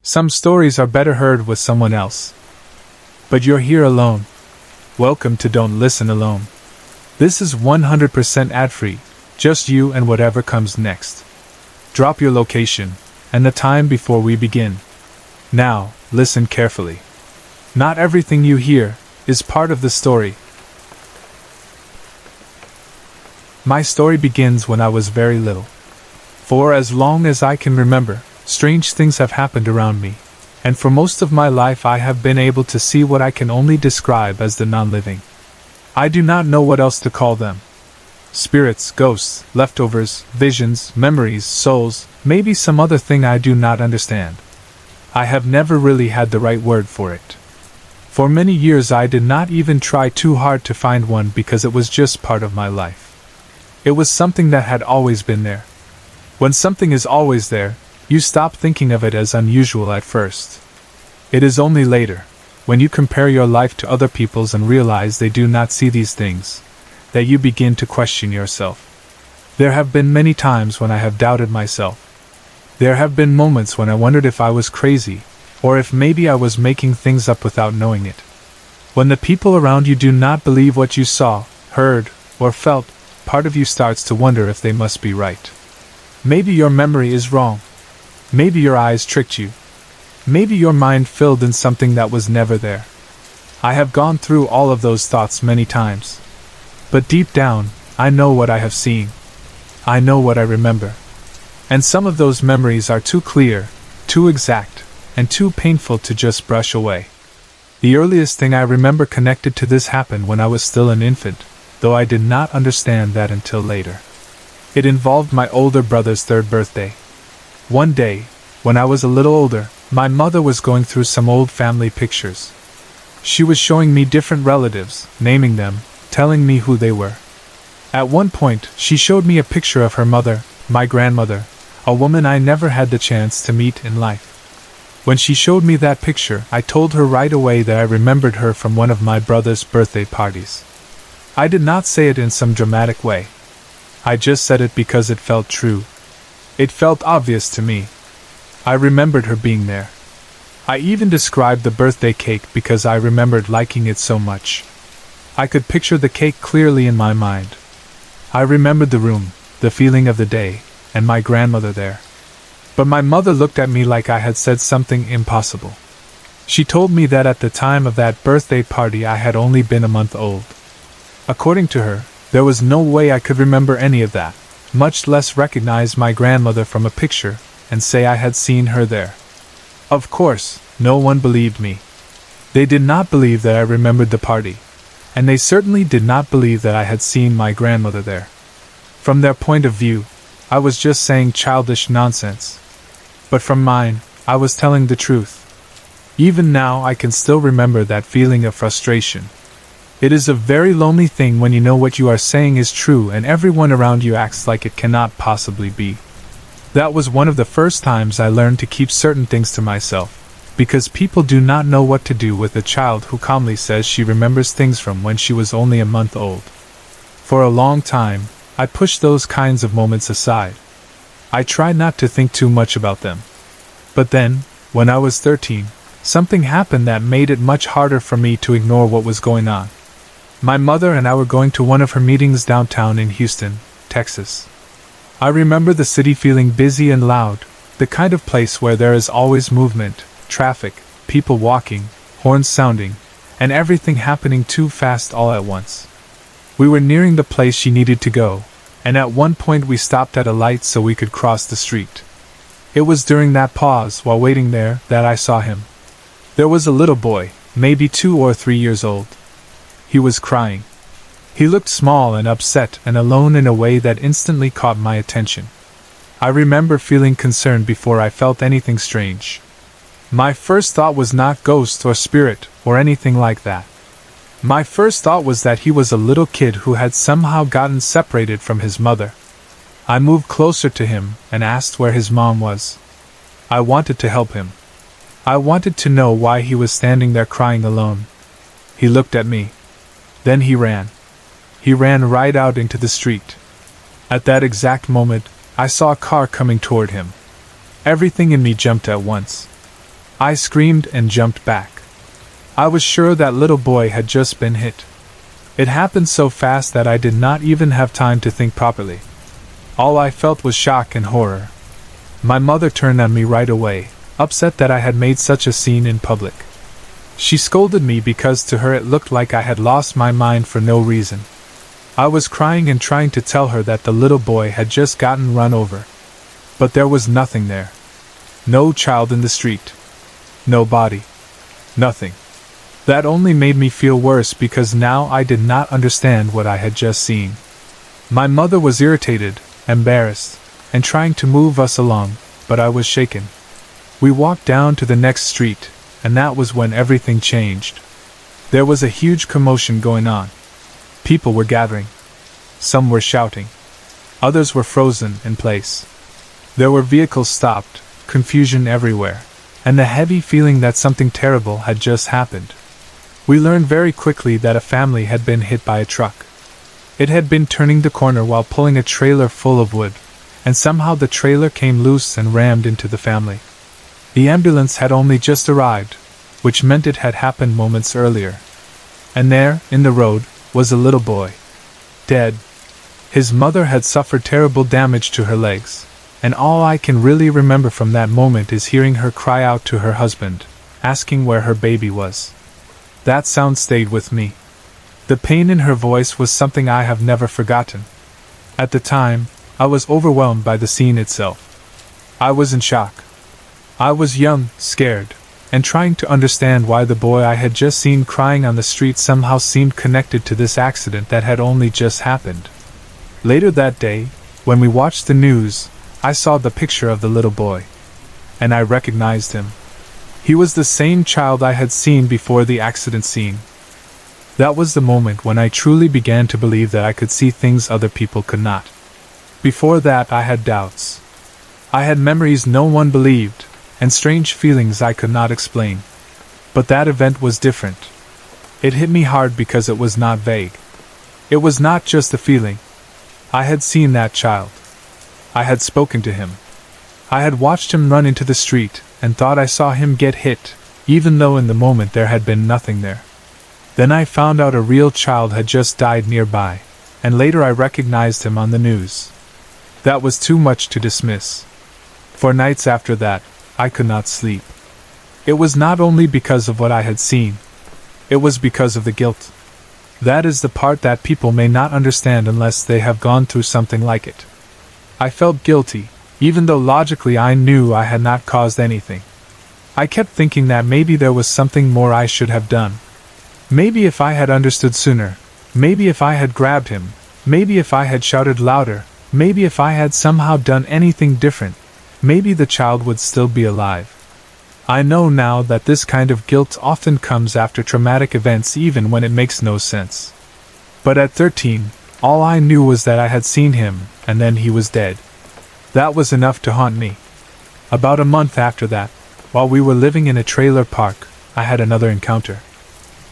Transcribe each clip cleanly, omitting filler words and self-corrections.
Some stories are better heard with someone else. But you're here alone. Welcome to Don't Listen Alone. This is 100% ad-free, just you and whatever comes next. Drop your location and the time before we begin. Now, listen carefully. Not everything you hear is part of the story. My story begins when I was very little. For as long as I can remember, strange things have happened around me, and for most of my life I have been able to see what I can only describe as the non-living. I do not know what else to call them. Spirits, ghosts, leftovers, visions, memories, souls, maybe some other thing I do not understand. I have never really had the right word for it. For many years I did not even try too hard to find one because it was just part of my life. It was something that had always been there. When something is always there, you stop thinking of it as unusual at first. It is only later, when you compare your life to other people's and realize they do not see these things, that you begin to question yourself. There have been many times when I have doubted myself. There have been moments when I wondered if I was crazy, or if maybe I was making things up without knowing it. When the people around you do not believe what you saw, heard, or felt, part of you starts to wonder if they must be right. Maybe your memory is wrong. Maybe your eyes tricked you. Maybe your mind filled in something that was never there. I have gone through all of those thoughts many times. But deep down, I know what I have seen. I know what I remember. And some of those memories are too clear, too exact, and too painful to just brush away. The earliest thing I remember connected to this happened when I was still an infant, though I did not understand that until later. It involved my older brother's 3rd birthday. One day, when I was a little older, my mother was going through some old family pictures. She was showing me different relatives, naming them, telling me who they were. At one point, she showed me a picture of her mother, my grandmother, a woman I never had the chance to meet in life. When she showed me that picture, I told her right away that I remembered her from one of my brother's birthday parties. I did not say it in some dramatic way. I just said it because it felt true. It felt obvious to me. I remembered her being there. I even described the birthday cake because I remembered liking it so much. I could picture the cake clearly in my mind. I remembered the room, the feeling of the day, and my grandmother there. But my mother looked at me like I had said something impossible. She told me that at the time of that birthday party I had only been a month old. According to her, there was no way I could remember any of that, much less recognize my grandmother from a picture and say I had seen her there. Of course, no one believed me. They did not believe that I remembered the party, and they certainly did not believe that I had seen my grandmother there. From their point of view, I was just saying childish nonsense. But from mine, I was telling the truth. Even now I can still remember that feeling of frustration. It is a very lonely thing when you know what you are saying is true and everyone around you acts like it cannot possibly be. That was one of the first times I learned to keep certain things to myself, because people do not know what to do with a child who calmly says she remembers things from when she was only a month old. For a long time, I pushed those kinds of moments aside. I tried not to think too much about them. But then, when I was 13, something happened that made it much harder for me to ignore what was going on. My mother and I were going to one of her meetings downtown in Houston, Texas. I remember the city feeling busy and loud, the kind of place where there is always movement, traffic, people walking, horns sounding, and everything happening too fast all at once. We were nearing the place she needed to go, and at one point we stopped at a light so we could cross the street. It was during that pause, while waiting there, that I saw him. There was a little boy, maybe 2 or 3 years old. He was crying. He looked small and upset and alone in a way that instantly caught my attention. I remember feeling concerned before I felt anything strange. My first thought was not ghost or spirit or anything like that. My first thought was that he was a little kid who had somehow gotten separated from his mother. I moved closer to him and asked where his mom was. I wanted to help him. I wanted to know why he was standing there crying alone. He looked at me. Then he ran. He ran right out into the street. At that exact moment, I saw a car coming toward him. Everything in me jumped at once. I screamed and jumped back. I was sure that little boy had just been hit. It happened so fast that I did not even have time to think properly. All I felt was shock and horror. My mother turned on me right away, upset that I had made such a scene in public. She scolded me because to her it looked like I had lost my mind for no reason. I was crying and trying to tell her that the little boy had just gotten run over. But there was nothing there. No child in the street. No body. Nothing. That only made me feel worse because now I did not understand what I had just seen. My mother was irritated, embarrassed, and trying to move us along, but I was shaken. We walked down to the next street, and that was when everything changed. There was a huge commotion going on. People were gathering. Some were shouting. Others were frozen in place. There were vehicles stopped, confusion everywhere, and the heavy feeling that something terrible had just happened. We learned very quickly that a family had been hit by a truck. It had been turning the corner while pulling a trailer full of wood, and somehow the trailer came loose and rammed into the family. The ambulance had only just arrived, which meant it had happened moments earlier. And there, in the road, was a little boy. Dead. His mother had suffered terrible damage to her legs, and all I can really remember from that moment is hearing her cry out to her husband, asking where her baby was. That sound stayed with me. The pain in her voice was something I have never forgotten. At the time, I was overwhelmed by the scene itself. I was in shock. I was young, scared, and trying to understand why the boy I had just seen crying on the street somehow seemed connected to this accident that had only just happened. Later that day, when we watched the news, I saw the picture of the little boy. And I recognized him. He was the same child I had seen before the accident scene. That was the moment when I truly began to believe that I could see things other people could not. Before that, I had doubts. I had memories no one believed, and strange feelings I could not explain. But that event was different. It hit me hard because it was not vague. It was not just a feeling. I had seen that child. I had spoken to him. I had watched him run into the street, and thought I saw him get hit, even though in the moment there had been nothing there. Then I found out a real child had just died nearby, and later I recognized him on the news. That was too much to dismiss. For nights after that, I could not sleep. It was not only because of what I had seen. It was because of the guilt. That is the part that people may not understand unless they have gone through something like it. I felt guilty, even though logically I knew I had not caused anything. I kept thinking that maybe there was something more I should have done. Maybe if I had understood sooner, maybe if I had grabbed him, maybe if I had shouted louder, maybe if I had somehow done anything different, maybe the child would still be alive. I know now that this kind of guilt often comes after traumatic events even when it makes no sense. But at 13, all I knew was that I had seen him, and then he was dead. That was enough to haunt me. About a month after that, while we were living in a trailer park, I had another encounter.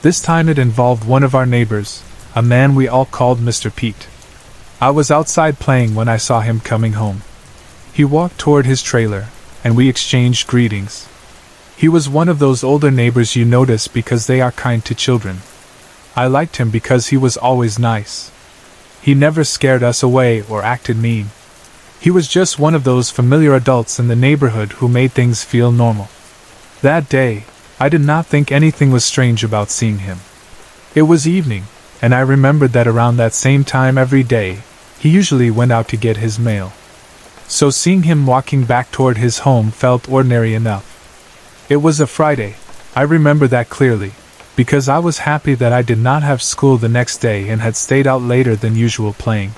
This time it involved one of our neighbors, a man we all called Mr. Pete. I was outside playing when I saw him coming home. He walked toward his trailer, and we exchanged greetings. He was one of those older neighbors you notice because they are kind to children. I liked him because he was always nice. He never scared us away or acted mean. He was just one of those familiar adults in the neighborhood who made things feel normal. That day, I did not think anything was strange about seeing him. It was evening, and I remembered that around that same time every day, he usually went out to get his mail. So seeing him walking back toward his home felt ordinary enough. It was a Friday, I remember that clearly, because I was happy that I did not have school the next day and had stayed out later than usual playing.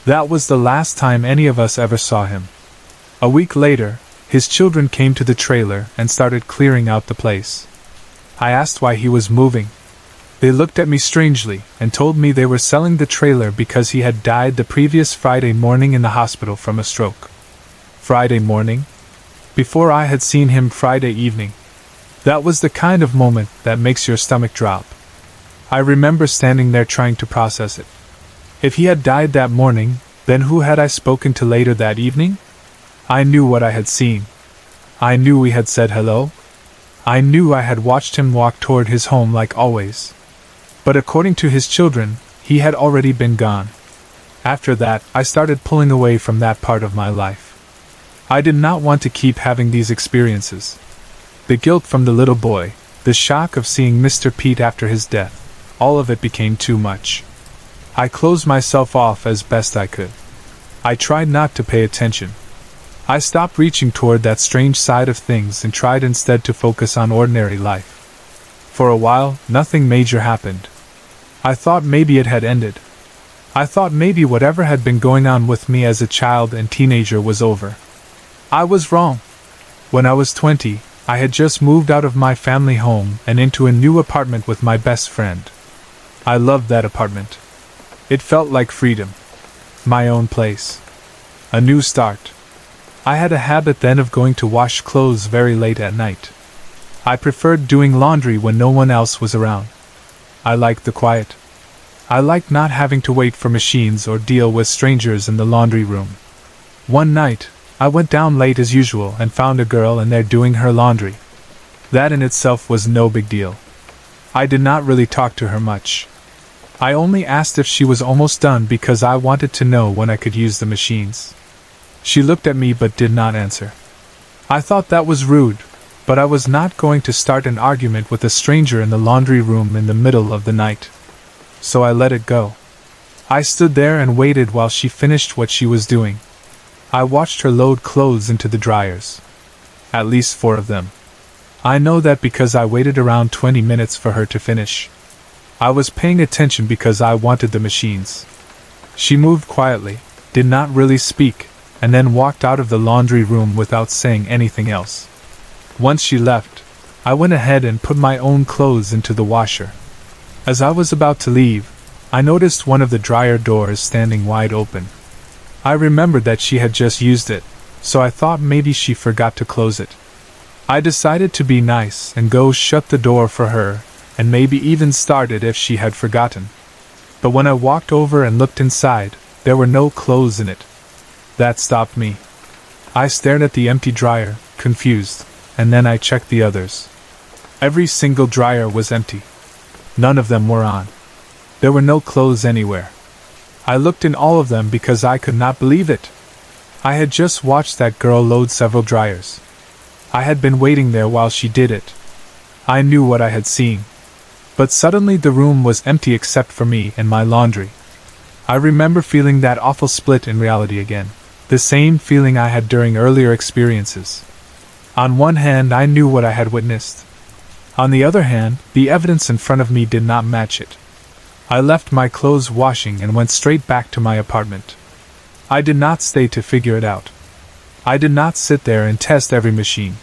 That was the last time any of us ever saw him. A week later, his children came to the trailer and started clearing out the place. I asked why he was moving. They looked at me strangely and told me they were selling the trailer because he had died the previous Friday morning in the hospital from a stroke. Friday morning? Before I had seen him Friday evening. That was the kind of moment that makes your stomach drop. I remember standing there trying to process it. If he had died that morning, then who had I spoken to later that evening? I knew what I had seen. I knew we had said hello. I knew I had watched him walk toward his home like always. But according to his children, he had already been gone. After that, I started pulling away from that part of my life. I did not want to keep having these experiences. The guilt from the little boy, the shock of seeing Mr. Pete after his death, all of it became too much. I closed myself off as best I could. I tried not to pay attention. I stopped reaching toward that strange side of things and tried instead to focus on ordinary life. For a while, nothing major happened. I thought maybe it had ended. I thought maybe whatever had been going on with me as a child and teenager was over. I was wrong. When I was 20, I had just moved out of my family home and into a new apartment with my best friend. I loved that apartment. It felt like freedom. My own place. A new start. I had a habit then of going to wash clothes very late at night. I preferred doing laundry when no one else was around. I liked the quiet. I liked not having to wait for machines or deal with strangers in the laundry room. One night, I went down late as usual and found a girl in there doing her laundry. That in itself was no big deal. I did not really talk to her much. I only asked if she was almost done because I wanted to know when I could use the machines. She looked at me but did not answer. I thought that was rude, but I was not going to start an argument with a stranger in the laundry room in the middle of the night. So I let it go. I stood there and waited while she finished what she was doing. I watched her load clothes into the dryers. At least 4 of them. I know that because I waited around 20 minutes for her to finish. I was paying attention because I wanted the machines. She moved quietly, did not really speak, and then walked out of the laundry room without saying anything else. Once she left, I went ahead and put my own clothes into the washer. As I was about to leave, I noticed one of the dryer doors standing wide open. I remembered that she had just used it, so I thought maybe she forgot to close it. I decided to be nice and go shut the door for her, and maybe even start it if she had forgotten. But when I walked over and looked inside, there were no clothes in it. That stopped me. I stared at the empty dryer, confused, and then I checked the others. Every single dryer was empty. None of them were on. There were no clothes anywhere. I looked in all of them because I could not believe it. I had just watched that girl load several dryers. I had been waiting there while she did it. I knew what I had seen. But suddenly the room was empty except for me and my laundry. I remember feeling that awful split in reality again. The same feeling I had during earlier experiences. On one hand, I knew what I had witnessed. On the other hand, the evidence in front of me did not match it. I left my clothes washing and went straight back to my apartment. I did not stay to figure it out. I did not sit there and test every machine.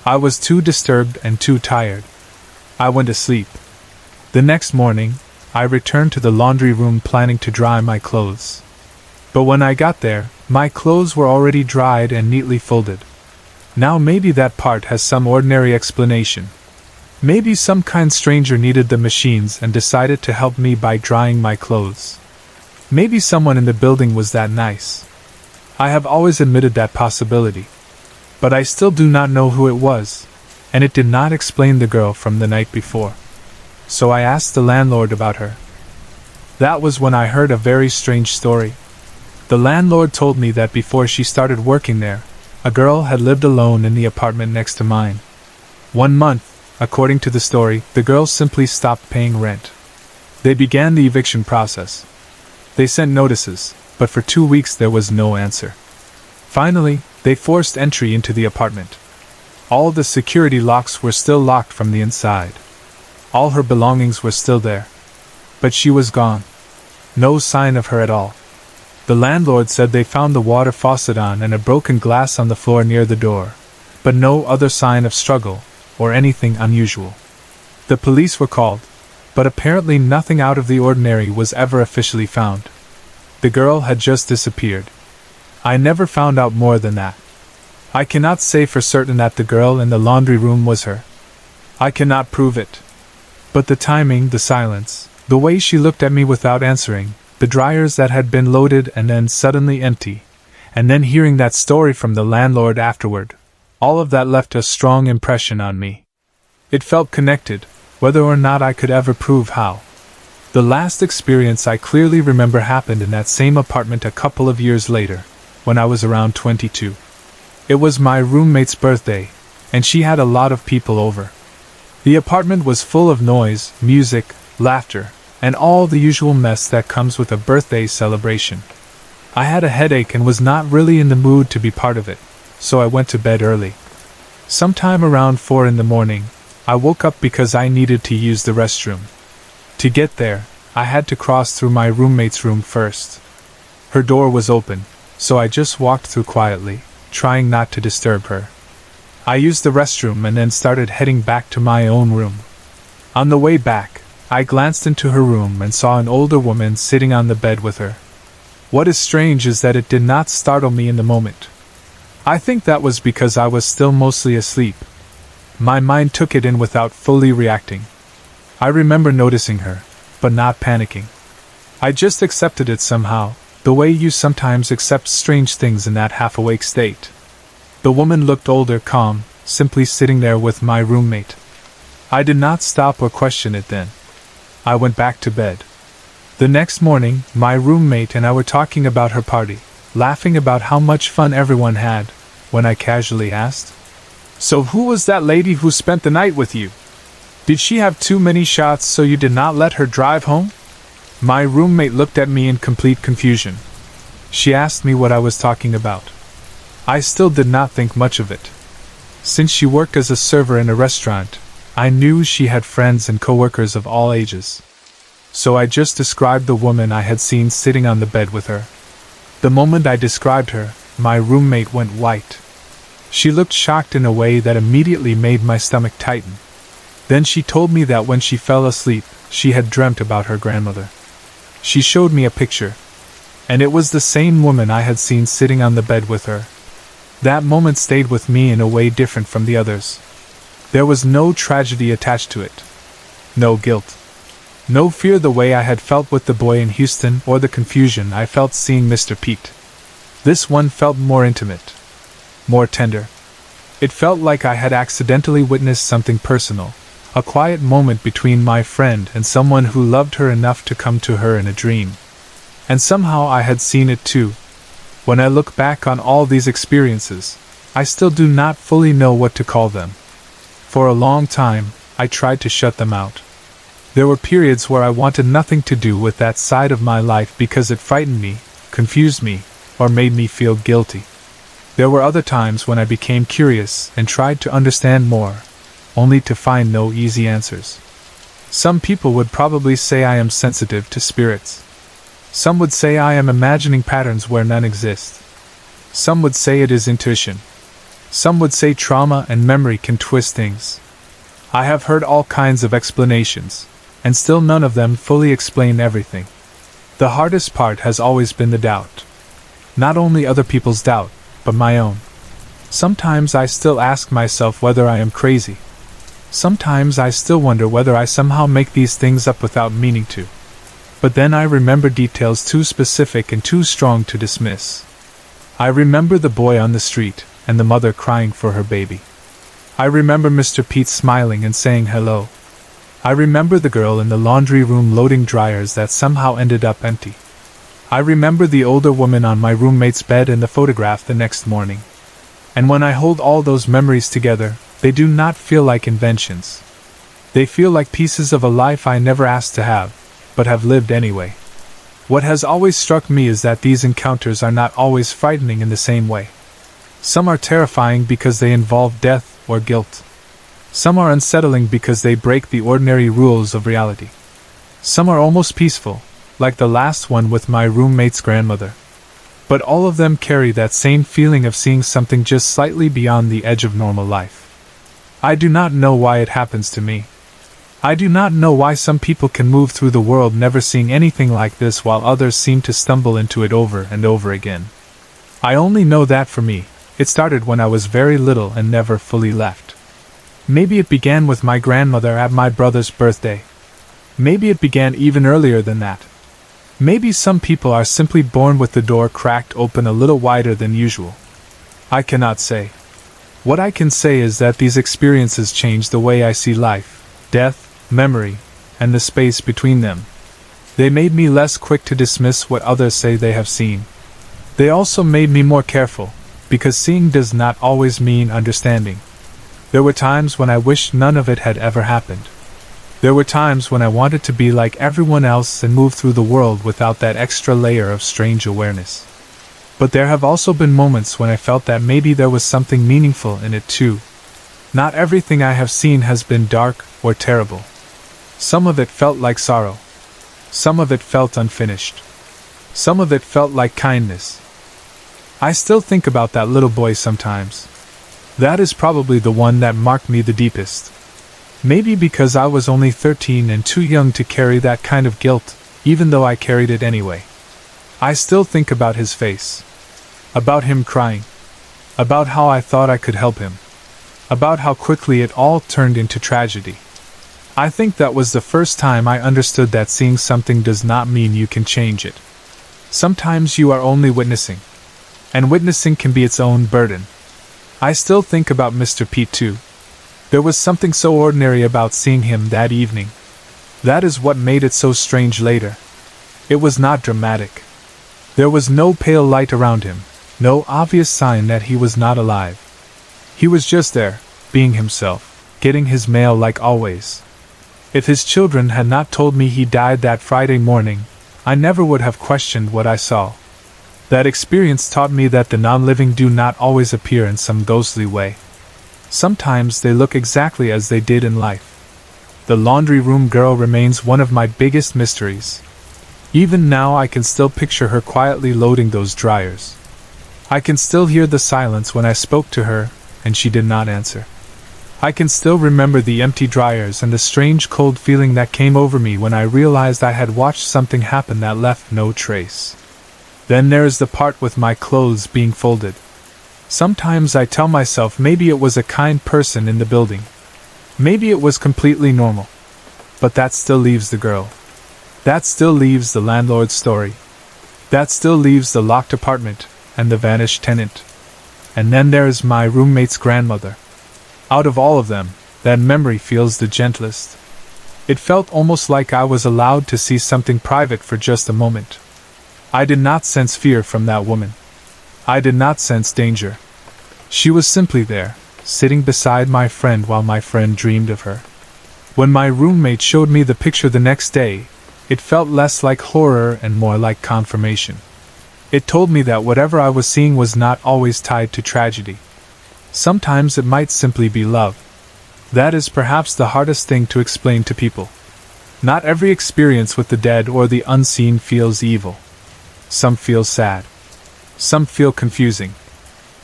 I was too disturbed and too tired. I went to sleep. The next morning, I returned to the laundry room planning to dry my clothes. But when I got there, my clothes were already dried and neatly folded. Now maybe that part has some ordinary explanation. Maybe some kind stranger needed the machines and decided to help me by drying my clothes. Maybe someone in the building was that nice. I have always admitted that possibility. But I still do not know who it was, and it did not explain the girl from the night before. So I asked the landlord about her. That was when I heard a very strange story. The landlord told me that before she started working there, a girl had lived alone in the apartment next to mine. 1 month, according to the story, the girl simply stopped paying rent. They began the eviction process. They sent notices, but for 2 weeks there was no answer. Finally, they forced entry into the apartment. All the security locks were still locked from the inside. All her belongings were still there. But she was gone. No sign of her at all. The landlord said they found the water faucet on and a broken glass on the floor near the door, but no other sign of struggle, or anything unusual. The police were called, but apparently nothing out of the ordinary was ever officially found. The girl had just disappeared. I never found out more than that. I cannot say for certain that the girl in the laundry room was her. I cannot prove it. But the timing, the silence, the way she looked at me without answering, the dryers that had been loaded and then suddenly empty, and then hearing that story from the landlord afterward, all of that left a strong impression on me. It felt connected, whether or not I could ever prove how. The last experience I clearly remember happened in that same apartment a couple of years later, when I was around 22. It was my roommate's birthday, and she had a lot of people over. The apartment was full of noise, music, laughter, and all the usual mess that comes with a birthday celebration. I had a headache and was not really in the mood to be part of it, so I went to bed early. Sometime around 4 in the morning, I woke up because I needed to use the restroom. To get there, I had to cross through my roommate's room first. Her door was open, so I just walked through quietly, trying not to disturb her. I used the restroom and then started heading back to my own room. On the way back, I glanced into her room and saw an older woman sitting on the bed with her. What is strange is that it did not startle me in the moment. I think that was because I was still mostly asleep. My mind took it in without fully reacting. I remember noticing her, but not panicking. I just accepted it somehow, the way you sometimes accept strange things in that half-awake state. The woman looked older, calm, simply sitting there with my roommate. I did not stop or question it then. I went back to bed. The next morning, my roommate and I were talking about her party, laughing about how much fun everyone had, when I casually asked, "So who was that lady who spent the night with you? Did she have too many shots so you did not let her drive home?" My roommate looked at me in complete confusion. She asked me what I was talking about. I still did not think much of it. Since she worked as a server in a restaurant, I knew she had friends and coworkers of all ages. So I just described the woman I had seen sitting on the bed with her. The moment I described her, my roommate went white. She looked shocked in a way that immediately made my stomach tighten. Then she told me that when she fell asleep, she had dreamt about her grandmother. She showed me a picture, and it was the same woman I had seen sitting on the bed with her. That moment stayed with me in a way different from the others. There was no tragedy attached to it. No guilt. No fear the way I had felt with the boy in Houston or the confusion I felt seeing Mr. Pete. This one felt more intimate. More tender. It felt like I had accidentally witnessed something personal, a quiet moment between my friend and someone who loved her enough to come to her in a dream. And somehow I had seen it too. When I look back on all these experiences, I still do not fully know what to call them. For a long time, I tried to shut them out. There were periods where I wanted nothing to do with that side of my life because it frightened me, confused me, or made me feel guilty. There were other times when I became curious and tried to understand more, only to find no easy answers. Some people would probably say I am sensitive to spirits. Some would say I am imagining patterns where none exist. Some would say it is intuition. Some would say trauma and memory can twist things. I have heard all kinds of explanations, and still none of them fully explain everything. The hardest part has always been the doubt. Not only other people's doubt, but my own. Sometimes I still ask myself whether I am crazy. Sometimes I still wonder whether I somehow make these things up without meaning to. But then I remember details too specific and too strong to dismiss. I remember the boy on the street, and the mother crying for her baby. I remember Mr. Pete smiling and saying hello. I remember the girl in the laundry room loading dryers that somehow ended up empty. I remember the older woman on my roommate's bed and the photograph the next morning. And when I hold all those memories together, they do not feel like inventions. They feel like pieces of a life I never asked to have, but have lived anyway. What has always struck me is that these encounters are not always frightening in the same way. Some are terrifying because they involve death or guilt. Some are unsettling because they break the ordinary rules of reality. Some are almost peaceful, like the last one with my roommate's grandmother. But all of them carry that same feeling of seeing something just slightly beyond the edge of normal life. I do not know why it happens to me. I do not know why some people can move through the world never seeing anything like this while others seem to stumble into it over and over again. I only know that for me, it started when I was very little and never fully left. Maybe it began with my grandmother at my brother's birthday. Maybe it began even earlier than that. Maybe some people are simply born with the door cracked open a little wider than usual. I cannot say. What I can say is that these experiences changed the way I see life, death, memory, and the space between them. They made me less quick to dismiss what others say they have seen. They also made me more careful, because seeing does not always mean understanding. There were times when I wished none of it had ever happened. There were times when I wanted to be like everyone else and move through the world without that extra layer of strange awareness. But there have also been moments when I felt that maybe there was something meaningful in it too. Not everything I have seen has been dark or terrible. Some of it felt like sorrow. Some of it felt unfinished. Some of it felt like kindness. I still think about that little boy sometimes. That is probably the one that marked me the deepest. Maybe because I was only 13 and too young to carry that kind of guilt, even though I carried it anyway. I still think about his face. About him crying. About how I thought I could help him. About how quickly it all turned into tragedy. I think that was the first time I understood that seeing something does not mean you can change it. Sometimes you are only witnessing. And witnessing can be its own burden. I still think about Mr. Pete too. There was something so ordinary about seeing him that evening. That is what made it so strange later. It was not dramatic. There was no pale light around him, no obvious sign that he was not alive. He was just there, being himself, getting his mail like always. If his children had not told me he died that Friday morning, I never would have questioned what I saw. That experience taught me that the non-living do not always appear in some ghostly way. Sometimes they look exactly as they did in life. The laundry room girl remains one of my biggest mysteries. Even now I can still picture her quietly loading those dryers. I can still hear the silence when I spoke to her, and she did not answer. I can still remember the empty dryers and the strange cold feeling that came over me when I realized I had watched something happen that left no trace. Then there is the part with my clothes being folded. Sometimes I tell myself maybe it was a kind person in the building. Maybe it was completely normal. But that still leaves the girl. That still leaves the landlord's story. That still leaves the locked apartment and the vanished tenant. And then there is my roommate's grandmother. Out of all of them, that memory feels the gentlest. It felt almost like I was allowed to see something private for just a moment. I did not sense fear from that woman. I did not sense danger. She was simply there, sitting beside my friend while my friend dreamed of her. When my roommate showed me the picture the next day, it felt less like horror and more like confirmation. It told me that whatever I was seeing was not always tied to tragedy. Sometimes it might simply be love. That is perhaps the hardest thing to explain to people. Not every experience with the dead or the unseen feels evil. Some feel sad. Some feel confusing.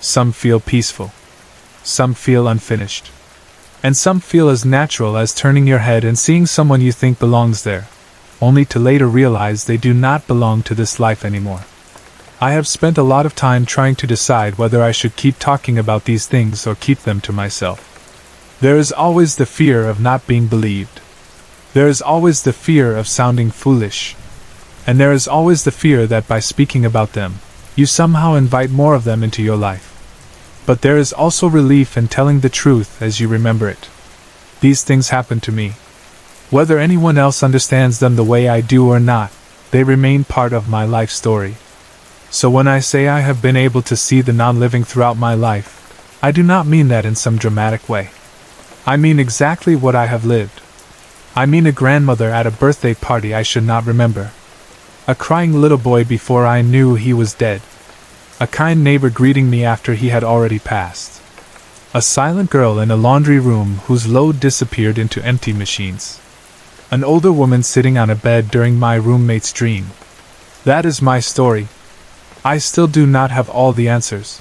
Some feel peaceful. Some feel unfinished. And some feel as natural as turning your head and seeing someone you think belongs there, only to later realize they do not belong to this life anymore. I have spent a lot of time trying to decide whether I should keep talking about these things or keep them to myself. There is always the fear of not being believed. There is always the fear of sounding foolish. And there is always the fear that by speaking about them, you somehow invite more of them into your life. But there is also relief in telling the truth as you remember it. These things happen to me. Whether anyone else understands them the way I do or not, they remain part of my life story. So when I say I have been able to see the non-living throughout my life, I do not mean that in some dramatic way. I mean exactly what I have lived. I mean a grandmother at a birthday party I should not remember. A crying little boy before I knew he was dead. A kind neighbor greeting me after he had already passed. A silent girl in a laundry room whose load disappeared into empty machines. An older woman sitting on a bed during my roommate's dream. That is my story. I still do not have all the answers.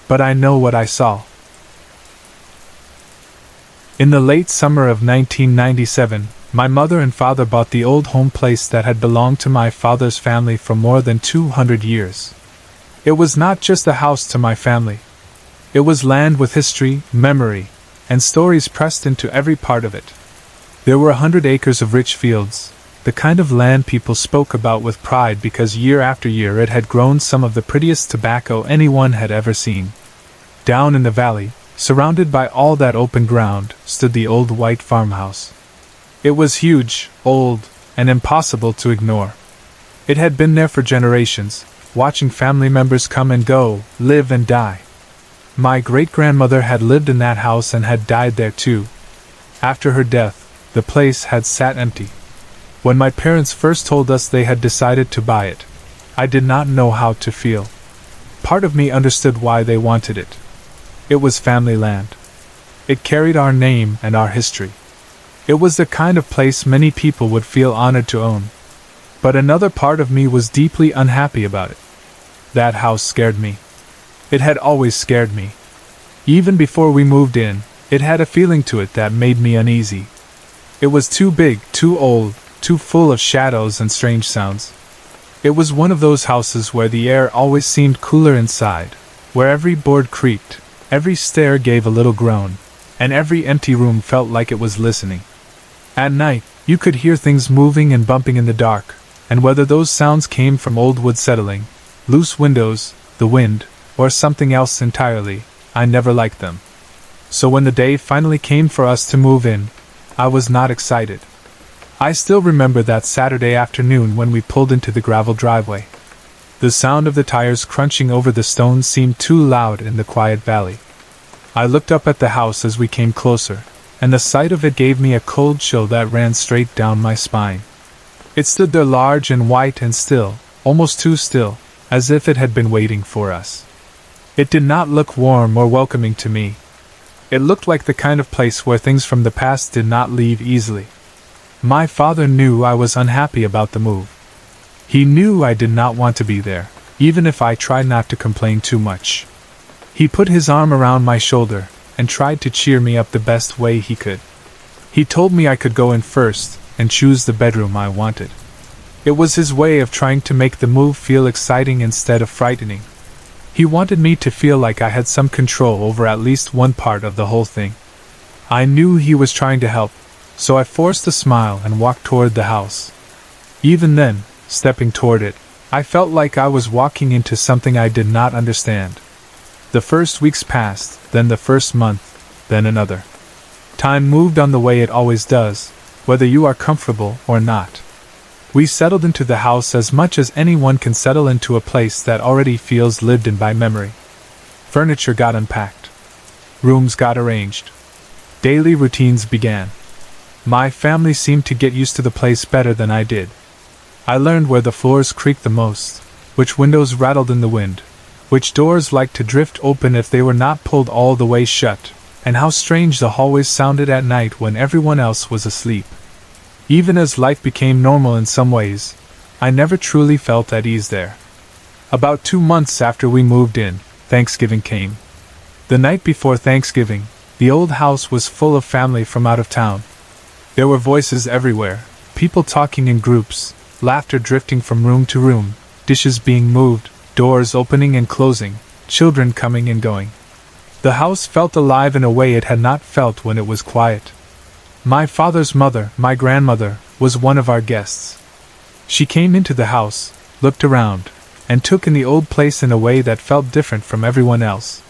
But I know what I saw. In the late summer of 1997, my mother and father bought the old home place that had belonged to my father's family for more than 200 years. It was not just a house to my family. It was land with history, memory, and stories pressed into every part of it. There were 100 acres of rich fields, the kind of land people spoke about with pride because year after year it had grown some of the prettiest tobacco anyone had ever seen. Down in the valley, Surrounded by all that open ground stood the old white farmhouse. It was huge, old, and impossible to ignore. It had been there for generations, watching family members come and go, live and die. My great-grandmother had lived in that house and had died there too. After her death, the place had sat empty. When my parents first told us they had decided to buy it, I did not know how to feel. Part of me understood why they wanted it. It was family land. It carried our name and our history. It was the kind of place many people would feel honored to own. But another part of me was deeply unhappy about it. That house scared me. It had always scared me. Even before we moved in, it had a feeling to it that made me uneasy. It was too big, too old, too full of shadows and strange sounds. It was one of those houses where the air always seemed cooler inside, where every board creaked, every stair gave a little groan, and every empty room felt like it was listening. At night, you could hear things moving and bumping in the dark, and whether those sounds came from old wood settling, loose windows, the wind, or something else entirely, I never liked them. So when the day finally came for us to move in, I was not excited. I still remember that Saturday afternoon when we pulled into the gravel driveway. The sound of the tires crunching over the stones seemed too loud in the quiet valley. I looked up at the house as we came closer, and the sight of it gave me a cold chill that ran straight down my spine. It stood there large and white and still, almost too still, as if it had been waiting for us. It did not look warm or welcoming to me. It looked like the kind of place where things from the past did not leave easily. My father knew I was unhappy about the move. He knew I did not want to be there, even if I tried not to complain too much. He put his arm around my shoulder and tried to cheer me up the best way he could. He told me I could go in first and choose the bedroom I wanted. It was his way of trying to make the move feel exciting instead of frightening. He wanted me to feel like I had some control over at least one part of the whole thing. I knew he was trying to help, so I forced a smile and walked toward the house. Even then, stepping toward it, I felt like I was walking into something I did not understand. The first weeks passed, then the first month, then another. Time moved on the way it always does, whether you are comfortable or not. We settled into the house as much as anyone can settle into a place that already feels lived in by memory. Furniture got unpacked. Rooms got arranged. Daily routines began. My family seemed to get used to the place better than I did. I learned where the floors creaked the most, which windows rattled in the wind, which doors liked to drift open if they were not pulled all the way shut, and how strange the hallways sounded at night when everyone else was asleep. Even as life became normal in some ways, I never truly felt at ease there. About 2 months after we moved in, Thanksgiving came. The night before Thanksgiving, the old house was full of family from out of town. There were voices everywhere, people talking in groups, laughter drifting from room to room, dishes being moved, doors opening and closing, children coming and going. The house felt alive in a way it had not felt when it was quiet. My father's mother, my grandmother, was one of our guests. She came into the house, looked around, and took in the old place in a way that felt different from everyone else.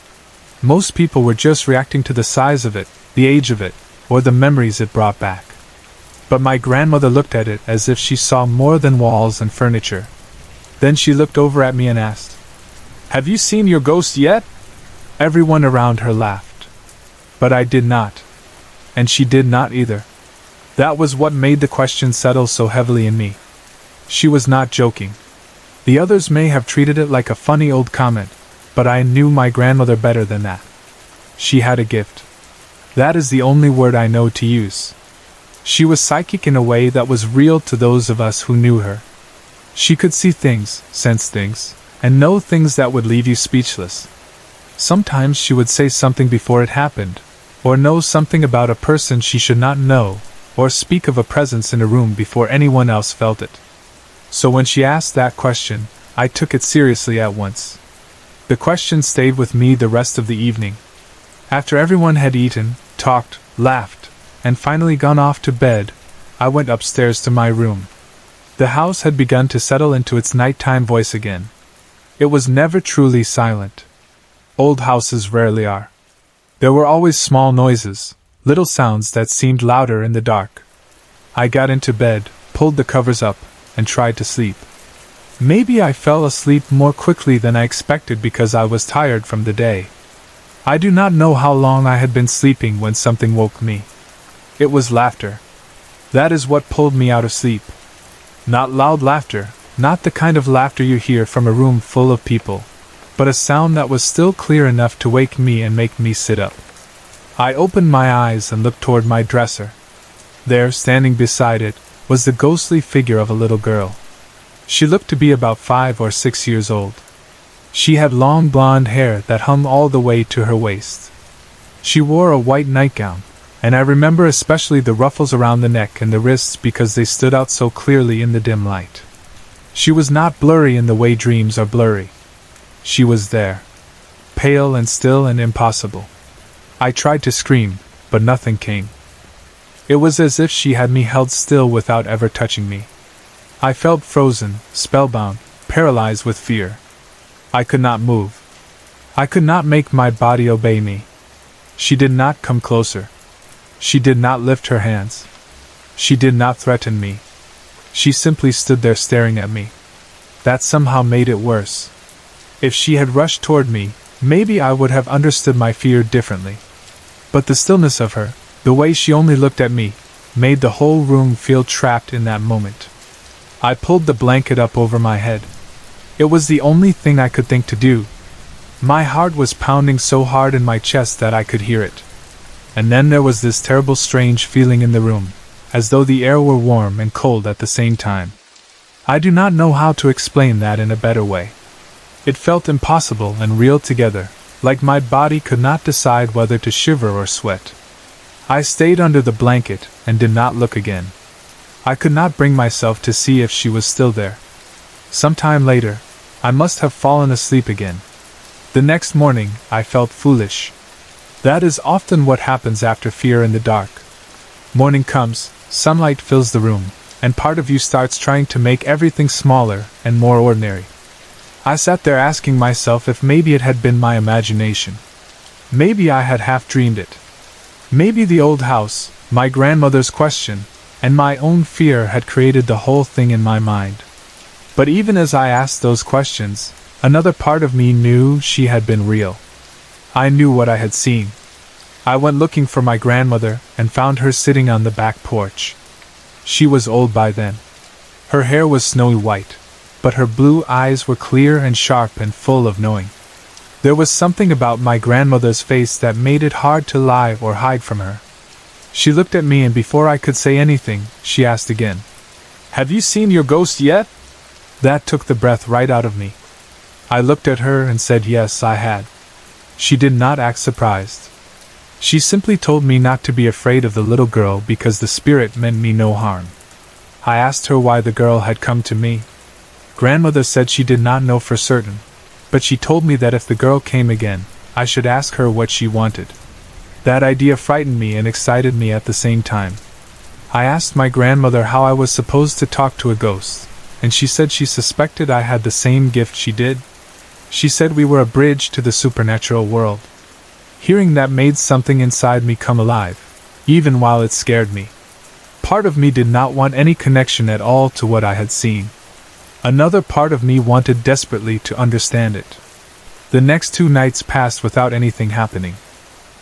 Most people were just reacting to the size of it, the age of it, or the memories it brought back. But my grandmother looked at it as if she saw more than walls and furniture. Then she looked over at me and asked, "Have you seen your ghost yet?" Everyone around her laughed. But I did not. And she did not either. That was what made the question settle so heavily in me. She was not joking. The others may have treated it like a funny old comment, but I knew my grandmother better than that. She had a gift. That is the only word I know to use. She was psychic in a way that was real to those of us who knew her. She could see things, sense things, and know things that would leave you speechless. Sometimes she would say something before it happened, or know something about a person she should not know, or speak of a presence in a room before anyone else felt it. So when she asked that question, I took it seriously at once. The question stayed with me the rest of the evening. After everyone had eaten, talked, laughed, and finally gone off to bed, I went upstairs to my room. The house had begun to settle into its nighttime voice again. It was never truly silent. Old houses rarely are. There were always small noises, little sounds that seemed louder in the dark. I got into bed, pulled the covers up, and tried to sleep. Maybe I fell asleep more quickly than I expected because I was tired from the day. I do not know how long I had been sleeping when something woke me. It was laughter. That is what pulled me out of sleep. Not loud laughter, not the kind of laughter you hear from a room full of people, but a sound that was still clear enough to wake me and make me sit up. I opened my eyes and looked toward my dresser. There, standing beside it, was the ghostly figure of a little girl. She looked to be about 5 or 6 years old. She had long blonde hair that hung all the way to her waist. She wore a white nightgown, and I remember especially the ruffles around the neck and the wrists because they stood out so clearly in the dim light. She was not blurry in the way dreams are blurry. She was there, pale and still and impossible. I tried to scream, but nothing came. It was as if she had me held still without ever touching me. I felt frozen, spellbound, paralyzed with fear. I could not move. I could not make my body obey me. She did not come closer. She did not lift her hands. She did not threaten me. She simply stood there staring at me. That somehow made it worse. If she had rushed toward me, maybe I would have understood my fear differently. But the stillness of her, the way she only looked at me, made the whole room feel trapped in that moment. I pulled the blanket up over my head. It was the only thing I could think to do. My heart was pounding so hard in my chest that I could hear it. And then there was this terrible strange feeling in the room, as though the air were warm and cold at the same time. I do not know how to explain that in a better way. It felt impossible and real together, like my body could not decide whether to shiver or sweat. I stayed under the blanket and did not look again. I could not bring myself to see if she was still there. Some time later, I must have fallen asleep again. The next morning, I felt foolish. That is often what happens after fear in the dark. Morning comes, sunlight fills the room, and part of you starts trying to make everything smaller and more ordinary. I sat there asking myself if maybe it had been my imagination. Maybe I had half dreamed it. Maybe the old house, my grandmother's question, and my own fear had created the whole thing in my mind. But even as I asked those questions, another part of me knew she had been real. I knew what I had seen. I went looking for my grandmother and found her sitting on the back porch. She was old by then. Her hair was snowy white, but her blue eyes were clear and sharp and full of knowing. There was something about my grandmother's face that made it hard to lie or hide from her. She looked at me and before I could say anything, she asked again, "Have you seen your ghost yet?" That took the breath right out of me. I looked at her and said yes, I had. She did not act surprised. She simply told me not to be afraid of the little girl because the spirit meant me no harm. I asked her why the girl had come to me. Grandmother said she did not know for certain, but she told me that if the girl came again, I should ask her what she wanted. That idea frightened me and excited me at the same time. I asked my grandmother how I was supposed to talk to a ghost, and she said she suspected I had the same gift she did. She said we were a bridge to the supernatural world. Hearing that made something inside me come alive, even while it scared me. Part of me did not want any connection at all to what I had seen. Another part of me wanted desperately to understand it. The next 2 nights passed without anything happening.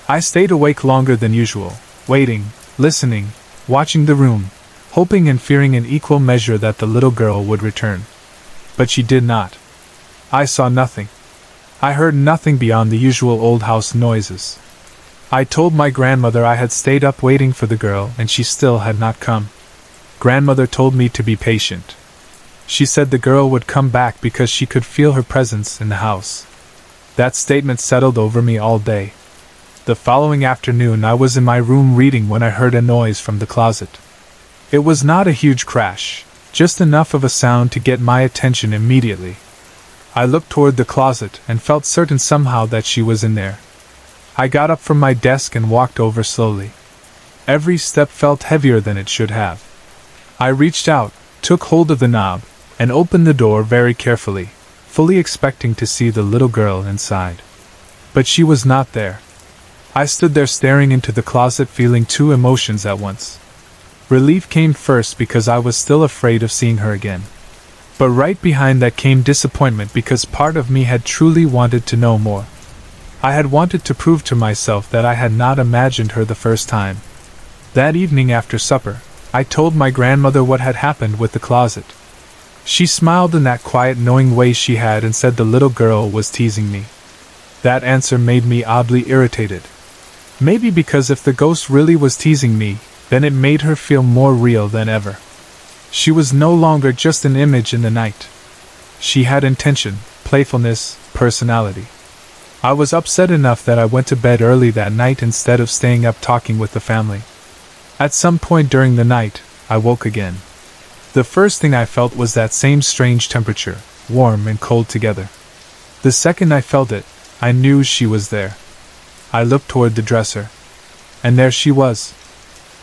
I stayed awake longer than usual, waiting, listening, watching the room, hoping and fearing in equal measure that the little girl would return. But she did not. I saw nothing. I heard nothing beyond the usual old house noises. I told my grandmother I had stayed up waiting for the girl and she still had not come. Grandmother told me to be patient. She said the girl would come back because she could feel her presence in the house. That statement settled over me all day. The following afternoon I was in my room reading when I heard a noise from the closet. It was not a huge crash, just enough of a sound to get my attention immediately. I looked toward the closet and felt certain somehow that she was in there. I got up from my desk and walked over slowly. Every step felt heavier than it should have. I reached out, took hold of the knob, and opened the door very carefully, fully expecting to see the little girl inside. But she was not there. I stood there staring into the closet, feeling two emotions at once. Relief came first because I was still afraid of seeing her again. But right behind that came disappointment because part of me had truly wanted to know more. I had wanted to prove to myself that I had not imagined her the first time. That evening after supper, I told my grandmother what had happened with the closet. She smiled in that quiet, knowing way she had and said the little girl was teasing me. That answer made me oddly irritated. Maybe because if the ghost really was teasing me, then it made her feel more real than ever. She was no longer just an image in the night. She had intention, playfulness, personality. I was upset enough that I went to bed early that night instead of staying up talking with the family. At some point during the night, I woke again. The first thing I felt was that same strange temperature, warm and cold together. The second I felt it, I knew she was there. I looked toward the dresser. And there she was.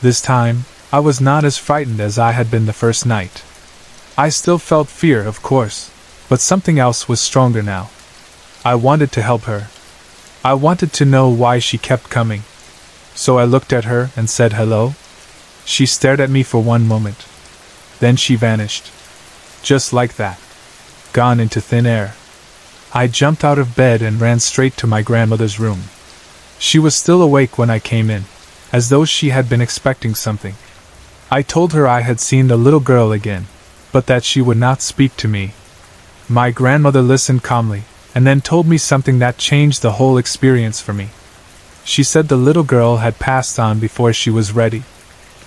This time, I was not as frightened as I had been the first night. I still felt fear, of course, but something else was stronger now. I wanted to help her. I wanted to know why she kept coming. So I looked at her and said hello. She stared at me for one moment. Then she vanished. Just like that. Gone into thin air. I jumped out of bed and ran straight to my grandmother's room. She was still awake when I came in, as though she had been expecting something. I told her I had seen the little girl again, but that she would not speak to me. My grandmother listened calmly, and then told me something that changed the whole experience for me. She said the little girl had passed on before she was ready.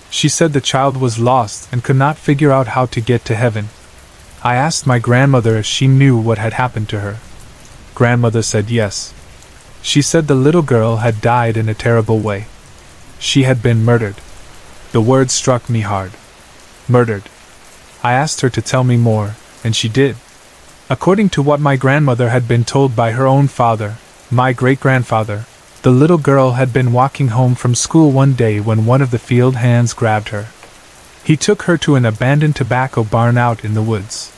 She said the child was lost and could not figure out how to get to heaven. I asked my grandmother if she knew what had happened to her. Grandmother said yes. She said the little girl had died in a terrible way. She had been murdered. The word struck me hard. Murdered. I asked her to tell me more, and she did. According to what my grandmother had been told by her own father, my great-grandfather, the little girl had been walking home from school one day when one of the field hands grabbed her. He took her to an abandoned tobacco barn out in the woods.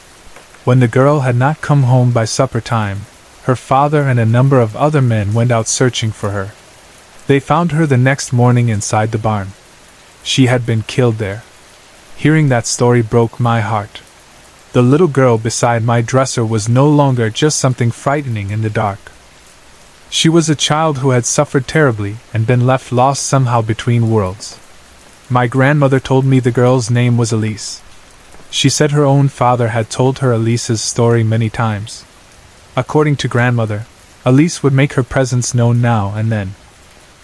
When the girl had not come home by supper time, her father and a number of other men went out searching for her. They found her the next morning inside the barn. She had been killed there. Hearing that story broke my heart. The little girl beside my dresser was no longer just something frightening in the dark. She was a child who had suffered terribly and been left lost somehow between worlds. My grandmother told me the girl's name was Elise. She said her own father had told her Elise's story many times. According to grandmother, Elise would make her presence known now and then.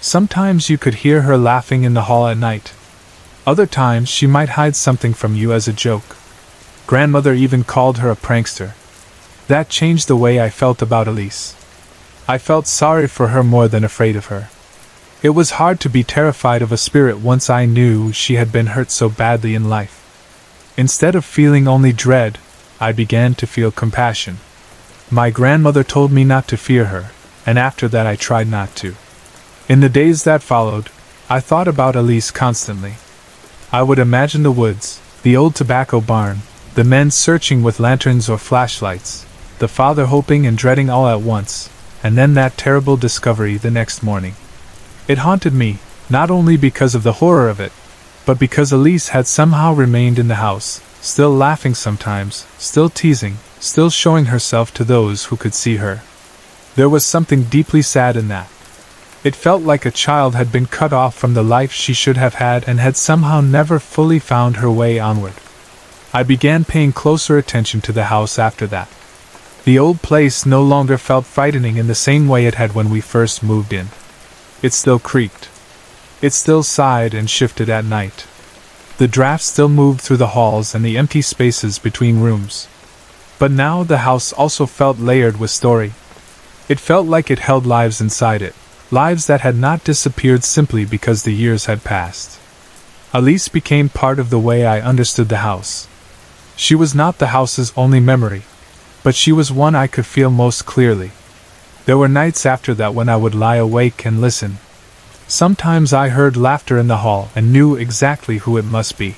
Sometimes you could hear her laughing in the hall at night. Other times she might hide something from you as a joke. Grandmother even called her a prankster. That changed the way I felt about Elise. I felt sorry for her more than afraid of her. It was hard to be terrified of a spirit once I knew she had been hurt so badly in life. Instead of feeling only dread, I began to feel compassion. My grandmother told me not to fear her, and after that I tried not to. In the days that followed, I thought about Elise constantly. I would imagine the woods, the old tobacco barn, the men searching with lanterns or flashlights, the father hoping and dreading all at once, and then that terrible discovery the next morning. It haunted me, not only because of the horror of it, but because Elise had somehow remained in the house, still laughing sometimes, still teasing, still showing herself to those who could see her. There was something deeply sad in that. It felt like a child had been cut off from the life she should have had and had somehow never fully found her way onward. I began paying closer attention to the house after that. The old place no longer felt frightening in the same way it had when we first moved in. It still creaked. It still sighed and shifted at night. The draft still moved through the halls and the empty spaces between rooms. But now the house also felt layered with story. It felt like it held lives inside it. Lives that had not disappeared simply because the years had passed. Elise became part of the way I understood the house. She was not the house's only memory, but she was one I could feel most clearly. There were nights after that when I would lie awake and listen. Sometimes I heard laughter in the hall and knew exactly who it must be.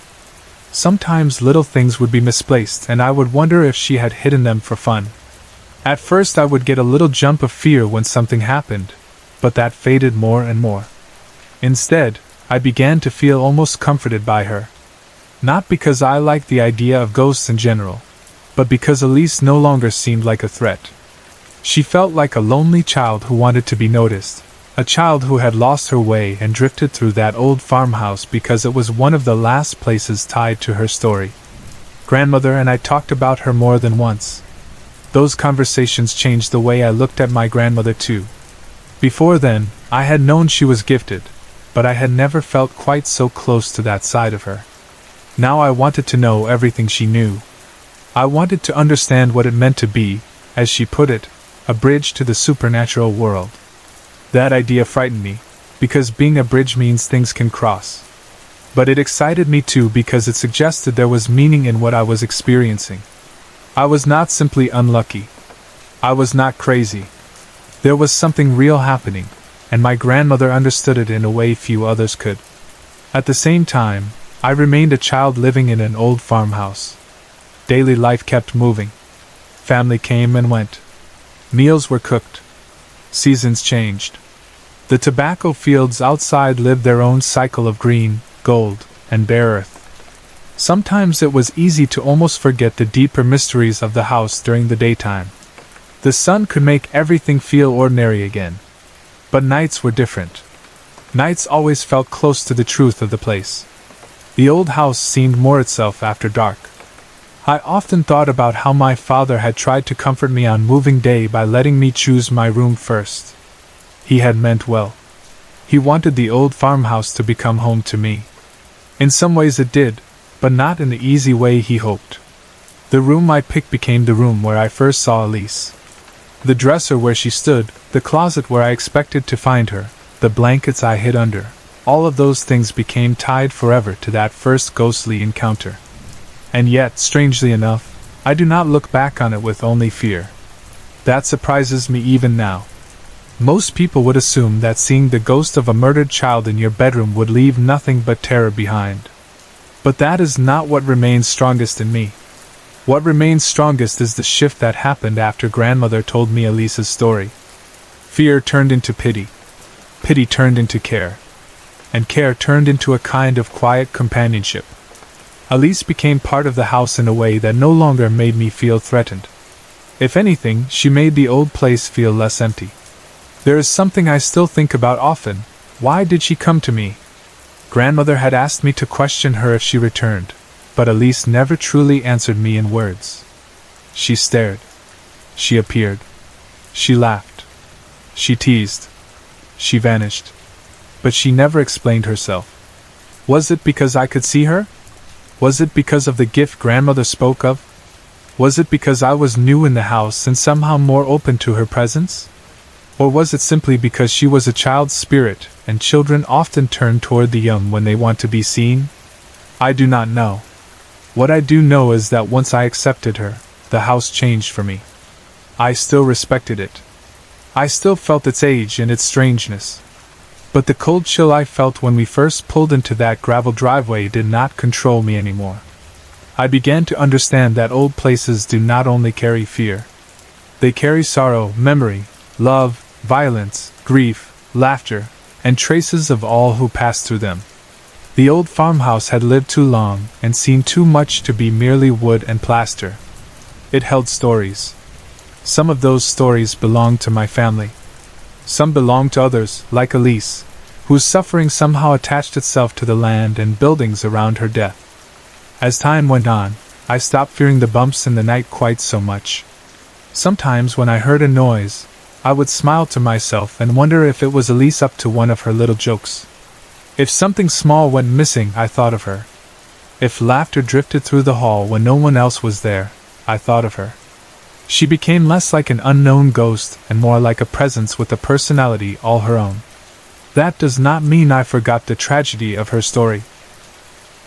Sometimes little things would be misplaced and I would wonder if she had hidden them for fun. At first I would get a little jump of fear when something happened, but that faded more and more. Instead, I began to feel almost comforted by her. Not because I liked the idea of ghosts in general, but because Elise no longer seemed like a threat. She felt like a lonely child who wanted to be noticed, a child who had lost her way and drifted through that old farmhouse because it was one of the last places tied to her story. Grandmother and I talked about her more than once. Those conversations changed the way I looked at my grandmother too. Before then, I had known she was gifted, but I had never felt quite so close to that side of her. Now I wanted to know everything she knew. I wanted to understand what it meant to be, as she put it, a bridge to the supernatural world. That idea frightened me, because being a bridge means things can cross. But it excited me too because it suggested there was meaning in what I was experiencing. I was not simply unlucky. I was not crazy. There was something real happening, and my grandmother understood it in a way few others could. At the same time, I remained a child living in an old farmhouse. Daily life kept moving. Family came and went. Meals were cooked. Seasons changed. The tobacco fields outside lived their own cycle of green, gold, and bare earth. Sometimes it was easy to almost forget the deeper mysteries of the house during the daytime. The sun could make everything feel ordinary again. But nights were different. Nights always felt close to the truth of the place. The old house seemed more itself after dark. I often thought about how my father had tried to comfort me on moving day by letting me choose my room first. He had meant well. He wanted the old farmhouse to become home to me. In some ways it did, but not in the easy way he hoped. The room I picked became the room where I first saw Elise. The dresser where she stood, the closet where I expected to find her, the blankets I hid under, all of those things became tied forever to that first ghostly encounter. And yet, strangely enough, I do not look back on it with only fear. That surprises me even now. Most people would assume that seeing the ghost of a murdered child in your bedroom would leave nothing but terror behind. But that is not what remains strongest in me. What remains strongest is the shift that happened after grandmother told me Elise's story. Fear turned into pity. Pity turned into care. And care turned into a kind of quiet companionship. Elise became part of the house in a way that no longer made me feel threatened. If anything, she made the old place feel less empty. There is something I still think about often. Why did she come to me? Grandmother had asked me to question her if she returned, but Elise never truly answered me in words. She stared. She appeared. She laughed. She teased. She vanished. But she never explained herself. Was it because I could see her? Was it because of the gift grandmother spoke of? Was it because I was new in the house and somehow more open to her presence? Or was it simply because she was a child's spirit, and children often turn toward the young when they want to be seen? I do not know. What I do know is that once I accepted her, the house changed for me. I still respected it. I still felt its age and its strangeness. But the cold chill I felt when we first pulled into that gravel driveway did not control me anymore. I began to understand that old places do not only carry fear. They carry sorrow, memory, love, violence, grief, laughter, and traces of all who passed through them. The old farmhouse had lived too long and seen too much to be merely wood and plaster. It held stories. Some of those stories belonged to my family. Some belonged to others, like Elise, whose suffering somehow attached itself to the land and buildings around her death. As time went on, I stopped fearing the bumps in the night quite so much. Sometimes when I heard a noise, I would smile to myself and wonder if it was Elise up to one of her little jokes. If something small went missing, I thought of her. If laughter drifted through the hall when no one else was there, I thought of her. She became less like an unknown ghost and more like a presence with a personality all her own. That does not mean I forgot the tragedy of her story.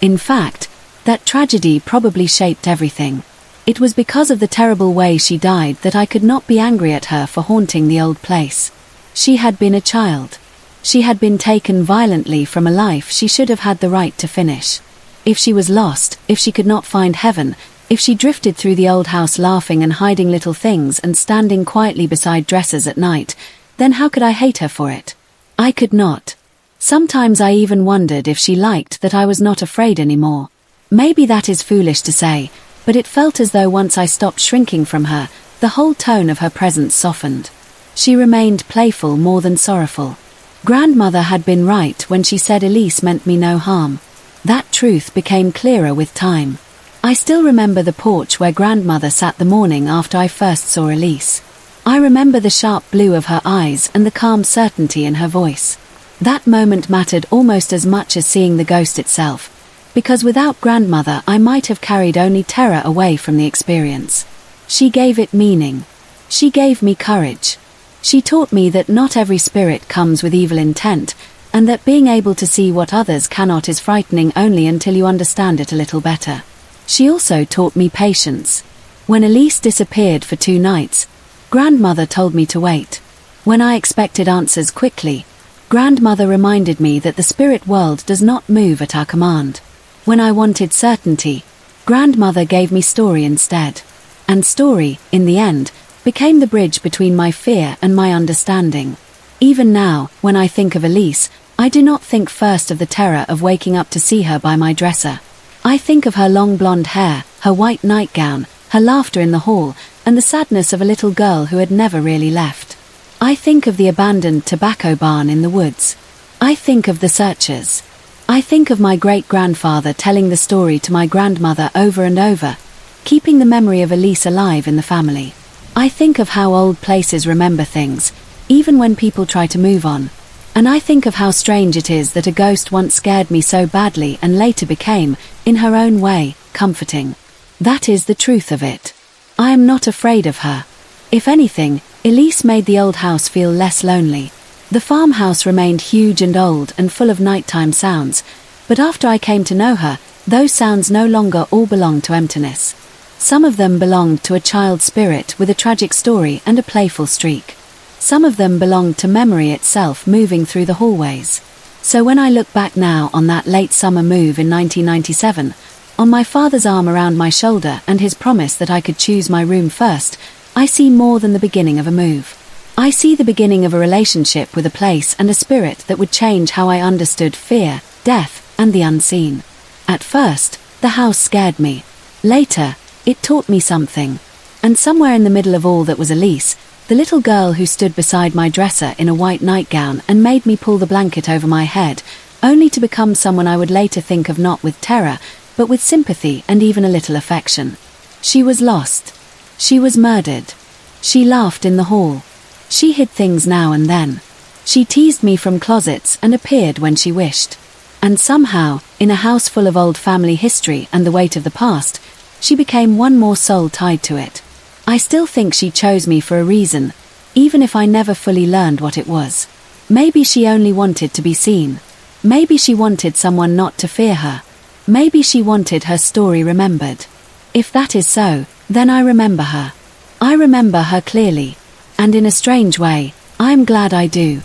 In fact, that tragedy probably shaped everything. It was because of the terrible way she died that I could not be angry at her for haunting the old place. She had been a child. She had been taken violently from a life she should have had the right to finish. If she was lost, if she could not find heaven, if she drifted through the old house laughing and hiding little things and standing quietly beside dressers at night, then how could I hate her for it? I could not. Sometimes I even wondered if she liked that I was not afraid anymore. Maybe that is foolish to say, but it felt as though once I stopped shrinking from her, the whole tone of her presence softened. She remained playful more than sorrowful. Grandmother had been right when she said Elise meant me no harm. That truth became clearer with time. I still remember the porch where grandmother sat the morning after I first saw Elise. I remember the sharp blue of her eyes and the calm certainty in her voice. That moment mattered almost as much as seeing the ghost itself, because without grandmother I might have carried only terror away from the experience. She gave it meaning. She gave me courage. She taught me that not every spirit comes with evil intent, and that being able to see what others cannot is frightening only until you understand it a little better. She also taught me patience. When Elise disappeared for 2 nights, grandmother told me to wait. When I expected answers quickly, grandmother reminded me that the spirit world does not move at our command. When I wanted certainty, grandmother gave me story instead. And story, in the end, became the bridge between my fear and my understanding. Even now, when I think of Elise, I do not think first of the terror of waking up to see her by my dresser. I think of her long blonde hair, her white nightgown, her laughter in the hall, and the sadness of a little girl who had never really left. I think of the abandoned tobacco barn in the woods. I think of the searchers. I think of my great-grandfather telling the story to my grandmother over and over, keeping the memory of Elise alive in the family. I think of how old places remember things, even when people try to move on. And I think of how strange it is that a ghost once scared me so badly and later became, in her own way, comforting. That is the truth of it. I am not afraid of her. If anything, Elise made the old house feel less lonely. The farmhouse remained huge and old and full of nighttime sounds, but after I came to know her, those sounds no longer all belonged to emptiness. Some of them belonged to a child spirit with a tragic story and a playful streak. Some of them belonged to memory itself moving through the hallways. So when I look back now on that late summer move in 1997, on my father's arm around my shoulder and his promise that I could choose my room first, I see more than the beginning of a move. I see the beginning of a relationship with a place and a spirit that would change how I understood fear, death, and the unseen. At first, the house scared me. Later, it taught me something. And somewhere in the middle of all that was Elise, the little girl who stood beside my dresser in a white nightgown and made me pull the blanket over my head, only to become someone I would later think of not with terror, but with sympathy and even a little affection. She was lost. She was murdered. She laughed in the hall. She hid things now and then. She teased me from closets and appeared when she wished. And somehow, in a house full of old family history and the weight of the past, she became one more soul tied to it. I still think she chose me for a reason, even if I never fully learned what it was. Maybe she only wanted to be seen. Maybe she wanted someone not to fear her. Maybe she wanted her story remembered. If that is so, then I remember her. I remember her clearly. And in a strange way, I am glad I do.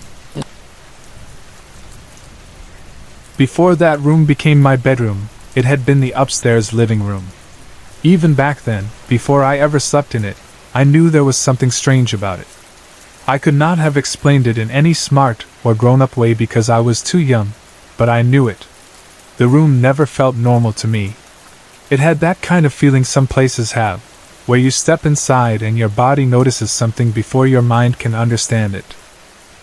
Before that room became my bedroom, it had been the upstairs living room. Even back then, before I ever slept in it, I knew there was something strange about it. I could not have explained it in any smart or grown-up way because I was too young, but I knew it. The room never felt normal to me. It had that kind of feeling some places have, where you step inside and your body notices something before your mind can understand it.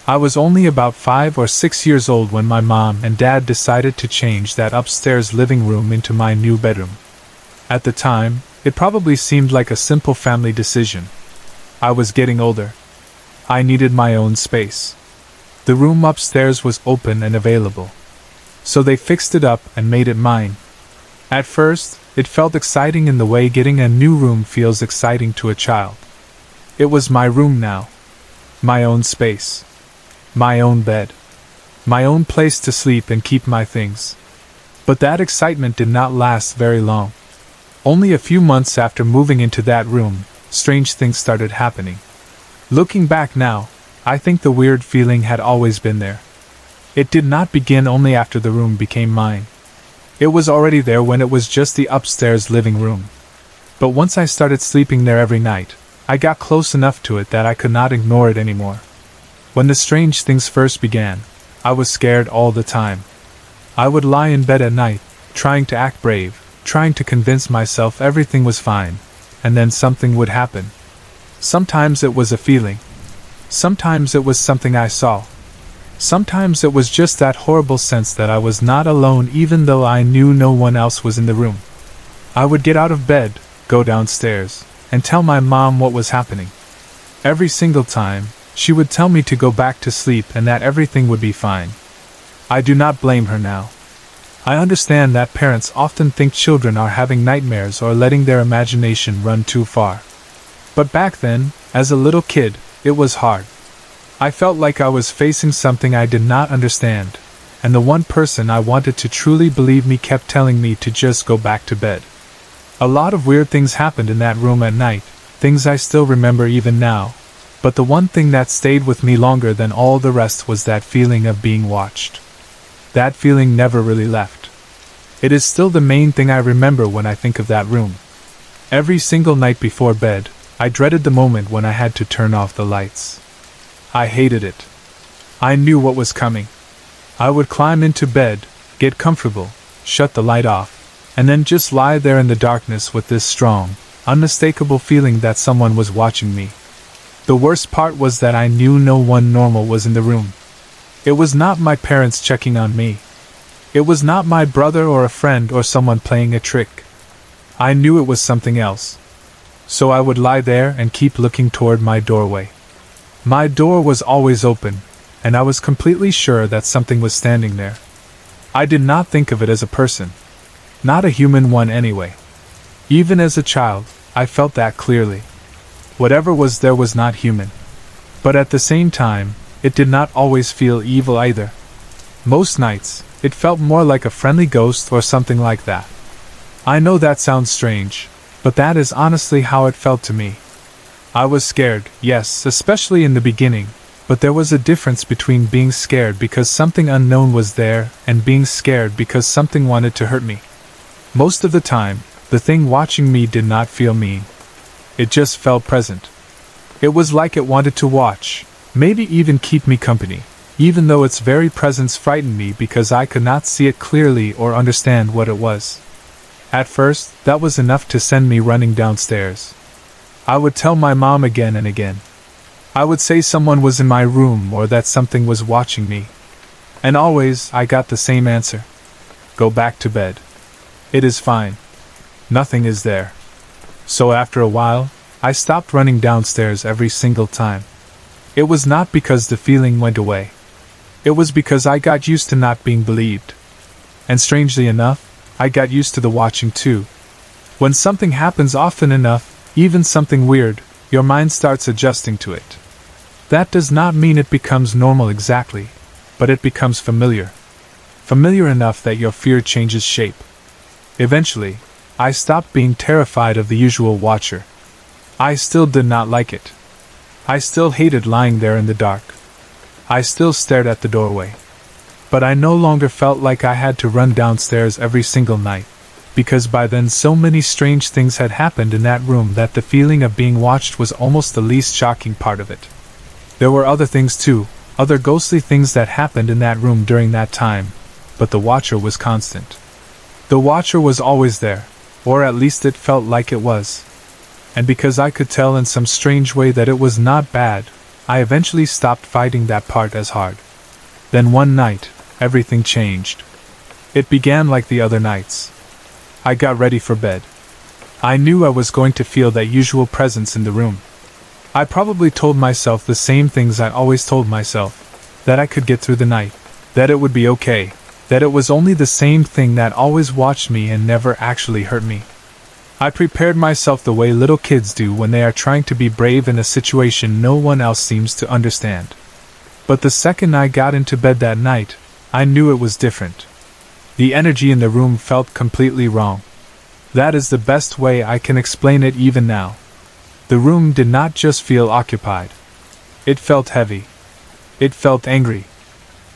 I was only about 5 or 6 years old when my mom and dad decided to change that upstairs living room into my new bedroom. At the time, it probably seemed like a simple family decision. I was getting older. I needed my own space. The room upstairs was open and available. So they fixed it up and made it mine. At first, it felt exciting in the way getting a new room feels exciting to a child. It was my room now. My own space. My own bed. My own place to sleep and keep my things. But that excitement did not last very long. Only a few months after moving into that room, strange things started happening. Looking back now, I think the weird feeling had always been there. It did not begin only after the room became mine. It was already there when it was just the upstairs living room. But once I started sleeping there every night, I got close enough to it that I could not ignore it anymore. When the strange things first began, I was scared all the time. I would lie in bed at night, trying to act brave, trying to convince myself everything was fine, and then something would happen. Sometimes it was a feeling. Sometimes it was something I saw. Sometimes it was just that horrible sense that I was not alone even though I knew no one else was in the room. I would get out of bed, go downstairs, and tell my mom what was happening. Every single time, she would tell me to go back to sleep and that everything would be fine. I do not blame her now. I understand that parents often think children are having nightmares or letting their imagination run too far. But back then, as a little kid, it was hard. I felt like I was facing something I did not understand, and the one person I wanted to truly believe me kept telling me to just go back to bed. A lot of weird things happened in that room at night, things I still remember even now, but the one thing that stayed with me longer than all the rest was that feeling of being watched. That feeling never really left. It is still the main thing I remember when I think of that room. Every single night before bed, I dreaded the moment when I had to turn off the lights. I hated it. I knew what was coming. I would climb into bed, get comfortable, shut the light off, and then just lie there in the darkness with this strong, unmistakable feeling that someone was watching me. The worst part was that I knew no one normal was in the room. It was not my parents checking on me. It was not my brother or a friend or someone playing a trick. I knew it was something else. So I would lie there and keep looking toward my doorway. My door was always open, and I was completely sure that something was standing there. I did not think of it as a person. Not a human one anyway. Even as a child, I felt that clearly. Whatever was there was not human. But at the same time, it did not always feel evil either. Most nights, it felt more like a friendly ghost or something like that. I know that sounds strange, but that is honestly how it felt to me. I was scared, yes, especially in the beginning, but there was a difference between being scared because something unknown was there and being scared because something wanted to hurt me. Most of the time, the thing watching me did not feel mean. It just felt present. It was like it wanted to watch, maybe even keep me company, even though its very presence frightened me because I could not see it clearly or understand what it was. At first, that was enough to send me running downstairs. I would tell my mom again and again. I would say someone was in my room or that something was watching me. And always, I got the same answer. Go back to bed. It is fine. Nothing is there. So after a while, I stopped running downstairs every single time. It was not because the feeling went away. It was because I got used to not being believed. And strangely enough, I got used to the watching too. When something happens often enough, even something weird, your mind starts adjusting to it. That does not mean it becomes normal exactly, but it becomes familiar. Familiar enough that your fear changes shape. Eventually, I stopped being terrified of the usual watcher. I still did not like it. I still hated lying there in the dark. I still stared at the doorway. But I no longer felt like I had to run downstairs every single night, because by then so many strange things had happened in that room that the feeling of being watched was almost the least shocking part of it. There were other things too, other ghostly things that happened in that room during that time, but the watcher was constant. The watcher was always there, or at least it felt like it was. And because I could tell in some strange way that it was not bad, I eventually stopped fighting that part as hard. Then one night, everything changed. It began like the other nights. I got ready for bed. I knew I was going to feel that usual presence in the room. I probably told myself the same things I always told myself, that I could get through the night, that it would be okay, that it was only the same thing that always watched me and never actually hurt me. I prepared myself the way little kids do when they are trying to be brave in a situation no one else seems to understand. But the second I got into bed that night, I knew it was different. The energy in the room felt completely wrong. That is the best way I can explain it even now. The room did not just feel occupied. It felt heavy. It felt angry.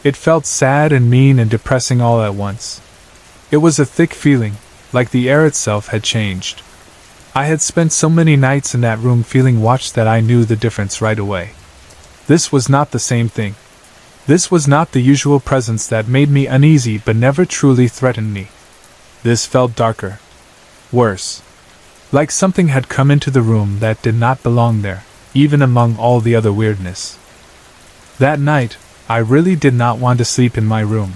It felt sad and mean and depressing all at once. It was a thick feeling, like the air itself had changed. I had spent so many nights in that room feeling watched that I knew the difference right away. This was not the same thing. This was not the usual presence that made me uneasy but never truly threatened me. This felt darker. Worse. Like something had come into the room that did not belong there, even among all the other weirdness. That night, I really did not want to sleep in my room.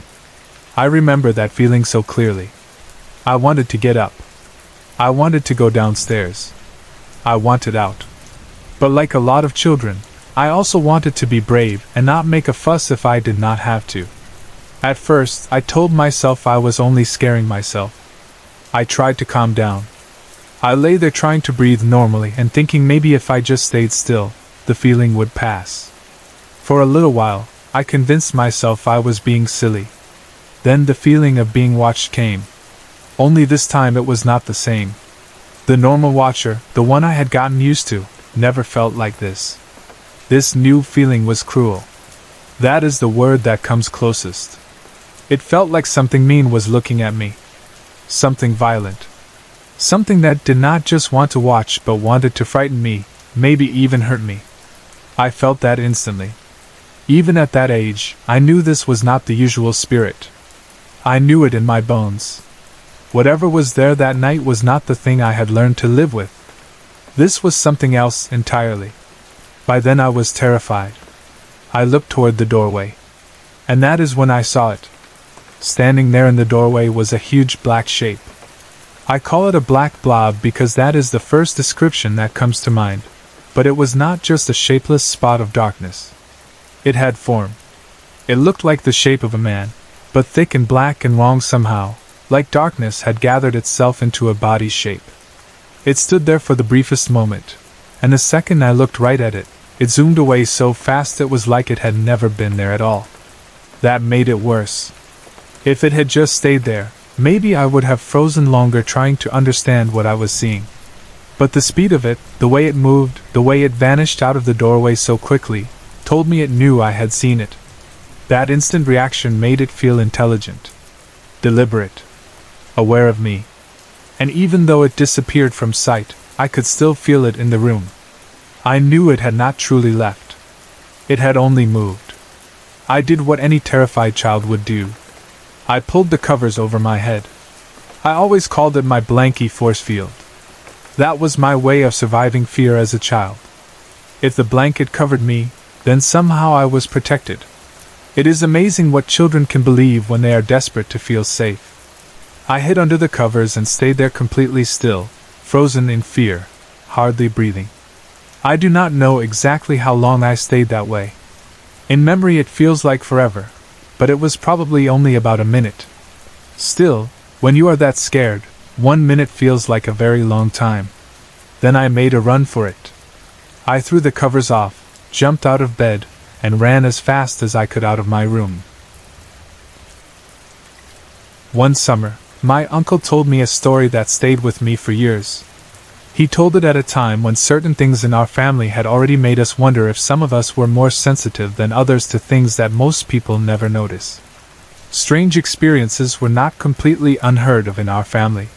I remember that feeling so clearly. I wanted to get up. I wanted to go downstairs. I wanted out. But like a lot of children, I also wanted to be brave and not make a fuss if I did not have to. At first, I told myself I was only scaring myself. I tried to calm down. I lay there trying to breathe normally and thinking maybe if I just stayed still, the feeling would pass. For a little while, I convinced myself I was being silly. Then the feeling of being watched came. Only this time it was not the same. The normal watcher, the one I had gotten used to, never felt like this. This new feeling was cruel. That is the word that comes closest. It felt like something mean was looking at me. Something violent. Something that did not just want to watch but wanted to frighten me, maybe even hurt me. I felt that instantly. Even at that age, I knew this was not the usual spirit. I knew it in my bones. Whatever was there that night was not the thing I had learned to live with. This was something else entirely. By then I was terrified. I looked toward the doorway. And that is when I saw it. Standing there in the doorway was a huge black shape. I call it a black blob because that is the first description that comes to mind, but it was not just a shapeless spot of darkness. It had form. It looked like the shape of a man, but thick and black and long somehow, like darkness had gathered itself into a body shape. It stood there for the briefest moment, and the second I looked right at it, it zoomed away so fast it was like it had never been there at all. That made it worse. If it had just stayed there, maybe I would have frozen longer trying to understand what I was seeing. But the speed of it, the way it moved, the way it vanished out of the doorway so quickly, told me it knew I had seen it. That instant reaction made it feel intelligent, deliberate, aware of me. And even though it disappeared from sight, I could still feel it in the room. I knew it had not truly left. It had only moved. I did what any terrified child would do. I pulled the covers over my head. I always called it my blankie force field. That was my way of surviving fear as a child. If the blanket covered me, then somehow I was protected. It is amazing what children can believe when they are desperate to feel safe. I hid under the covers and stayed there completely still, frozen in fear, hardly breathing. I do not know exactly how long I stayed that way. In memory it feels like forever, but it was probably only about a minute. Still, when you are that scared, 1 minute feels like a very long time. Then I made a run for it. I threw the covers off, jumped out of bed, and ran as fast as I could out of my room. One summer, my uncle told me a story that stayed with me for years. He told it at a time when certain things in our family had already made us wonder if some of us were more sensitive than others to things that most people never notice. Strange experiences were not completely unheard of in our family.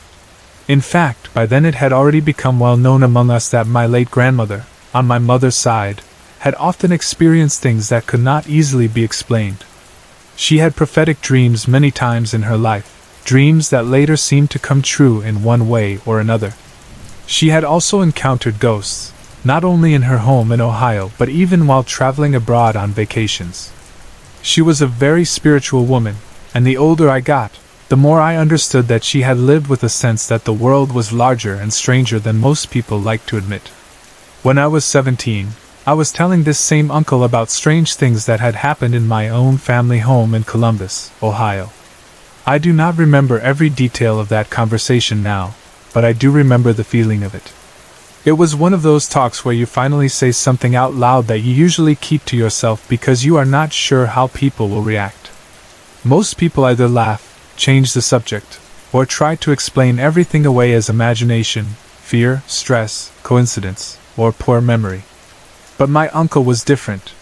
In fact, by then it had already become well known among us that my late grandmother, on my mother's side, had often experienced things that could not easily be explained. She had prophetic dreams many times in her life, dreams that later seemed to come true in one way or another. She had also encountered ghosts, not only in her home in Ohio but even while traveling abroad on vacations. She was a very spiritual woman, and the older I got, the more I understood that she had lived with a sense that the world was larger and stranger than most people like to admit. When I was 17, I was telling this same uncle about strange things that had happened in my own family home in Columbus, Ohio. I do not remember every detail of that conversation now, but I do remember the feeling of it. It was one of those talks where you finally say something out loud that you usually keep to yourself because you are not sure how people will react. Most people either laugh, change the subject, or try to explain everything away as imagination, fear, stress, coincidence, or poor memory. But my uncle was different.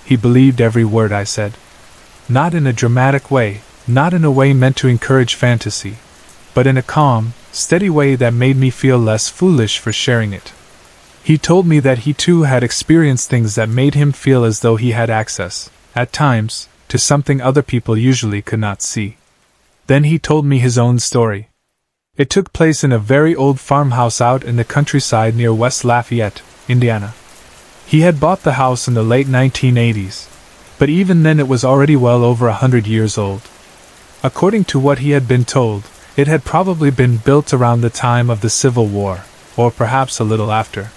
He believed every word I said. Not in a dramatic way, not in a way meant to encourage fantasy, but in a calm, steady way that made me feel less foolish for sharing it. He told me that he too had experienced things that made him feel as though he had access, at times, to something other people usually could not see. Then he told me his own story. It took place in a very old farmhouse out in the countryside near West Lafayette, Indiana. He had bought the house in the late 1980s, but even then it was already well over 100 years old. According to what he had been told, it had probably been built around the time of the Civil War, or perhaps a little after.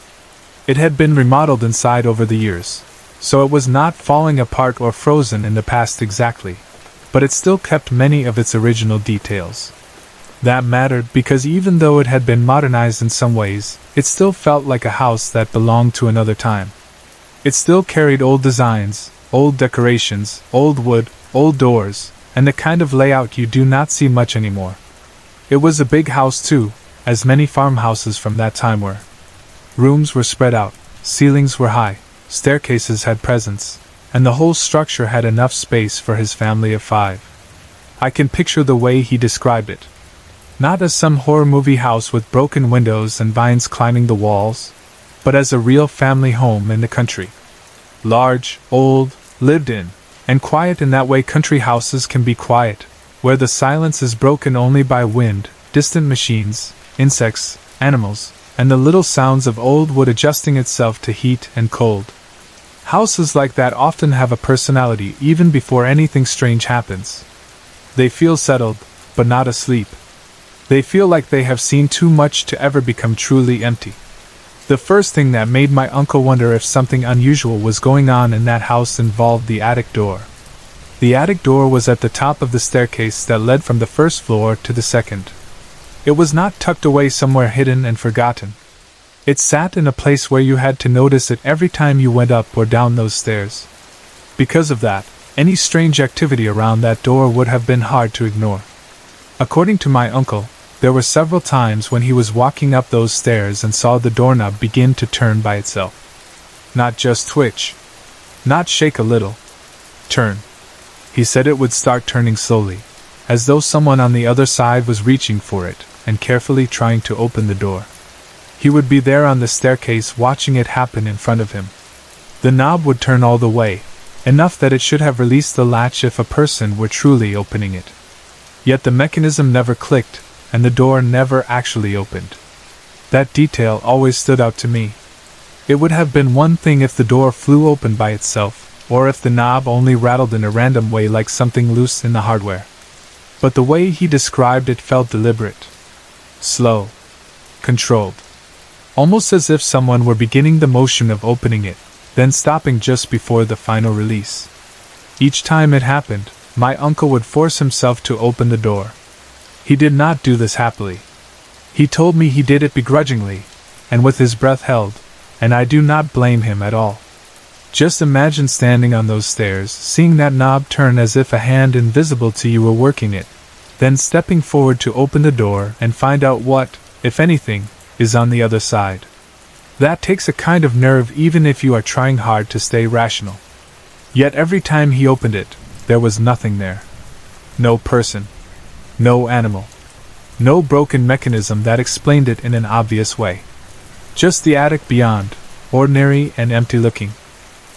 It had been remodeled inside over the years, so it was not falling apart or frozen in the past exactly, but it still kept many of its original details. That mattered because even though it had been modernized in some ways, it still felt like a house that belonged to another time. It still carried old designs, old decorations, old wood, old doors, and the kind of layout you do not see much anymore. It was a big house too, as many farmhouses from that time were. Rooms were spread out, ceilings were high, staircases had presents, and the whole structure had enough space for his family of 5. I can picture the way he described it. Not as some horror movie house with broken windows and vines climbing the walls, but as a real family home in the country. Large, old, lived in, and quiet in that way country houses can be quiet, where the silence is broken only by wind, distant machines, insects, animals, and the little sounds of old wood adjusting itself to heat and cold. Houses like that often have a personality even before anything strange happens. They feel settled, but not asleep. They feel like they have seen too much to ever become truly empty. The first thing that made my uncle wonder if something unusual was going on in that house involved the attic door. The attic door was at the top of the staircase that led from the first floor to the second. It was not tucked away somewhere hidden and forgotten. It sat in a place where you had to notice it every time you went up or down those stairs. Because of that, any strange activity around that door would have been hard to ignore. According to my uncle, there were several times when he was walking up those stairs and saw the doorknob begin to turn by itself. Not just twitch. Not shake a little. Turn. He said it would start turning slowly, as though someone on the other side was reaching for it and carefully trying to open the door. He would be there on the staircase watching it happen in front of him. The knob would turn all the way, enough that it should have released the latch if a person were truly opening it. Yet the mechanism never clicked, and the door never actually opened. That detail always stood out to me. It would have been one thing if the door flew open by itself, or if the knob only rattled in a random way like something loose in the hardware. But the way he described it felt deliberate. Slow. Controlled. Almost as if someone were beginning the motion of opening it, then stopping just before the final release. Each time it happened, my uncle would force himself to open the door. He did not do this happily. He told me he did it begrudgingly, and with his breath held, and I do not blame him at all. Just imagine standing on those stairs, seeing that knob turn as if a hand invisible to you were working it, then stepping forward to open the door and find out what, if anything, is on the other side. That takes a kind of nerve even if you are trying hard to stay rational. Yet every time he opened it, there was nothing there. No person. No animal. No broken mechanism that explained it in an obvious way. Just the attic beyond, ordinary and empty looking.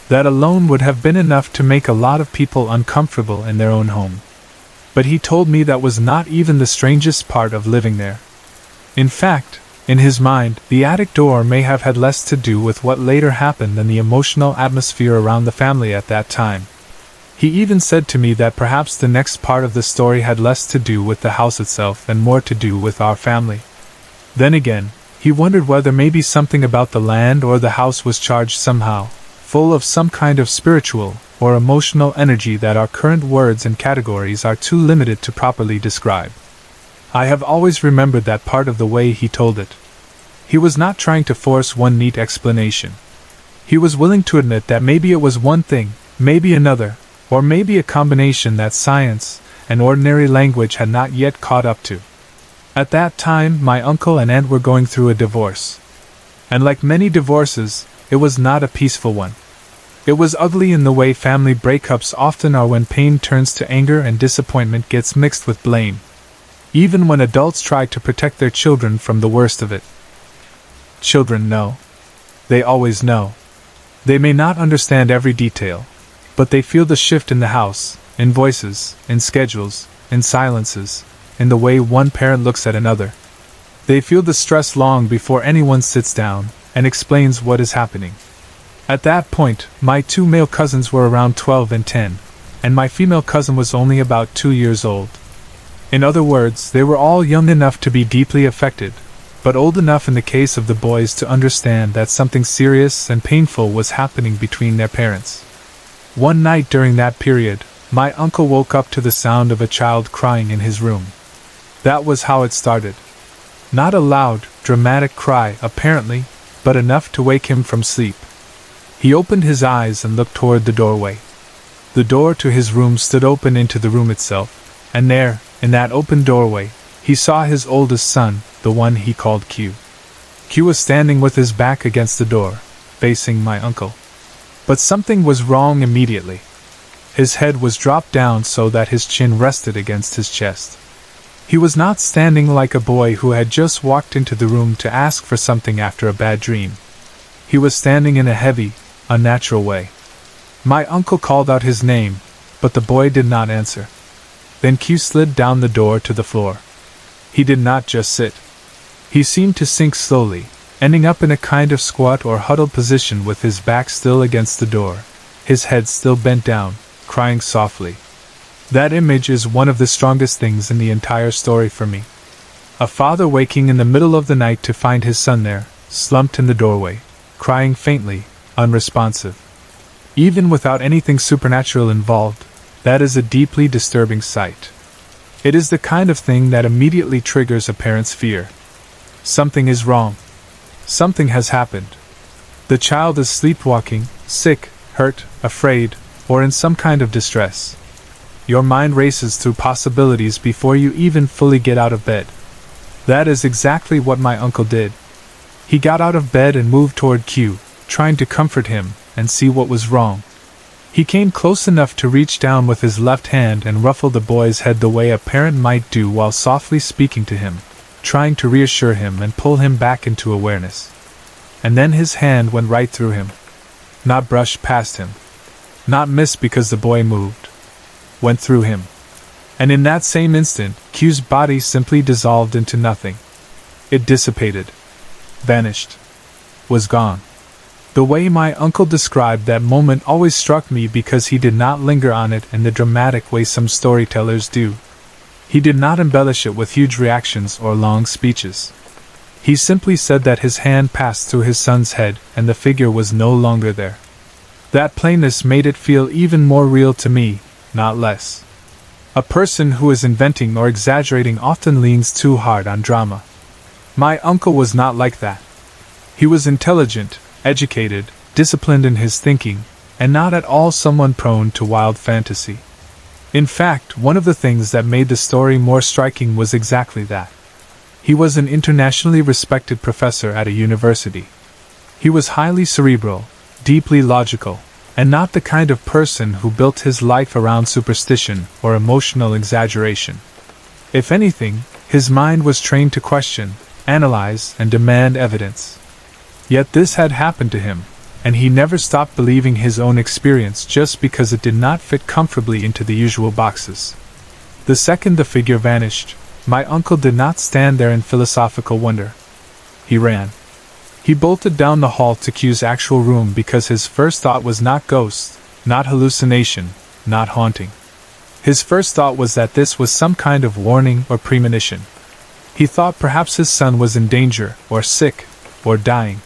That alone would have been enough to make a lot of people uncomfortable in their own home. But he told me that was not even the strangest part of living there. In fact, in his mind, the attic door may have had less to do with what later happened than the emotional atmosphere around the family at that time. He even said to me that perhaps the next part of the story had less to do with the house itself and more to do with our family. Then again, he wondered whether maybe something about the land or the house was charged somehow, full of some kind of spiritual or emotional energy that our current words and categories are too limited to properly describe. I have always remembered that part of the way he told it. He was not trying to force one neat explanation. He was willing to admit that maybe it was one thing, maybe another, or maybe a combination that science and ordinary language had not yet caught up to. At that time, my uncle and aunt were going through a divorce. And like many divorces, it was not a peaceful one. It was ugly in the way family breakups often are when pain turns to anger and disappointment gets mixed with blame. Even when adults try to protect their children from the worst of it. Children know. They always know. They may not understand every detail, but they feel the shift in the house, in voices, in schedules, in silences, in the way one parent looks at another. They feel the stress long before anyone sits down and explains what is happening. At that point, my two male cousins were around 12 and 10, and my female cousin was only about 2 years old. In other words, they were all young enough to be deeply affected, but old enough in the case of the boys to understand that something serious and painful was happening between their parents. One night during that period, my uncle woke up to the sound of a child crying in his room. That was how it started. Not a loud, dramatic cry, apparently, but enough to wake him from sleep. He opened his eyes and looked toward the doorway. The door to his room stood open into the room itself, and there, in that open doorway, he saw his oldest son, the one he called Q. Q was standing with his back against the door, facing my uncle. But something was wrong immediately. His head was dropped down so that his chin rested against his chest. He was not standing like a boy who had just walked into the room to ask for something after a bad dream. He was standing in a heavy, unnatural way. My uncle called out his name, but the boy did not answer. Then Q slid down the door to the floor. He did not just sit. He seemed to sink slowly, ending up in a kind of squat or huddled position with his back still against the door, his head still bent down, crying softly. That image is one of the strongest things in the entire story for me. A father waking in the middle of the night to find his son there, slumped in the doorway, crying faintly, unresponsive. Even without anything supernatural involved, that is a deeply disturbing sight. It is the kind of thing that immediately triggers a parent's fear. Something is wrong. Something has happened. The child is sleepwalking, sick, hurt, afraid, or in some kind of distress. Your mind races through possibilities before you even fully get out of bed. That is exactly what my uncle did. He got out of bed and moved toward Q, trying to comfort him and see what was wrong. He came close enough to reach down with his left hand and ruffle the boy's head the way a parent might do while softly speaking to him, trying to reassure him and pull him back into awareness. And then his hand went right through him. Not brushed past him. Not missed because the boy moved. Went through him. And in that same instant, Q's body simply dissolved into nothing. It dissipated. Vanished. Was gone. The way my uncle described that moment always struck me because he did not linger on it in the dramatic way some storytellers do. He did not embellish it with huge reactions or long speeches. He simply said that his hand passed through his son's head and the figure was no longer there. That plainness made it feel even more real to me, not less. A person who is inventing or exaggerating often leans too hard on drama. My uncle was not like that. He was intelligent, educated, disciplined in his thinking, and not at all someone prone to wild fantasy. In fact, one of the things that made the story more striking was exactly that. He was an internationally respected professor at a university. He was highly cerebral, deeply logical, and not the kind of person who built his life around superstition or emotional exaggeration. If anything, his mind was trained to question, analyze, and demand evidence. Yet this had happened to him, and he never stopped believing his own experience just because it did not fit comfortably into the usual boxes. The second the figure vanished, my uncle did not stand there in philosophical wonder. He ran. He bolted down the hall to Q's actual room because his first thought was not ghost, not hallucination, not haunting. His first thought was that this was some kind of warning or premonition. He thought perhaps his son was in danger, or sick, or dying.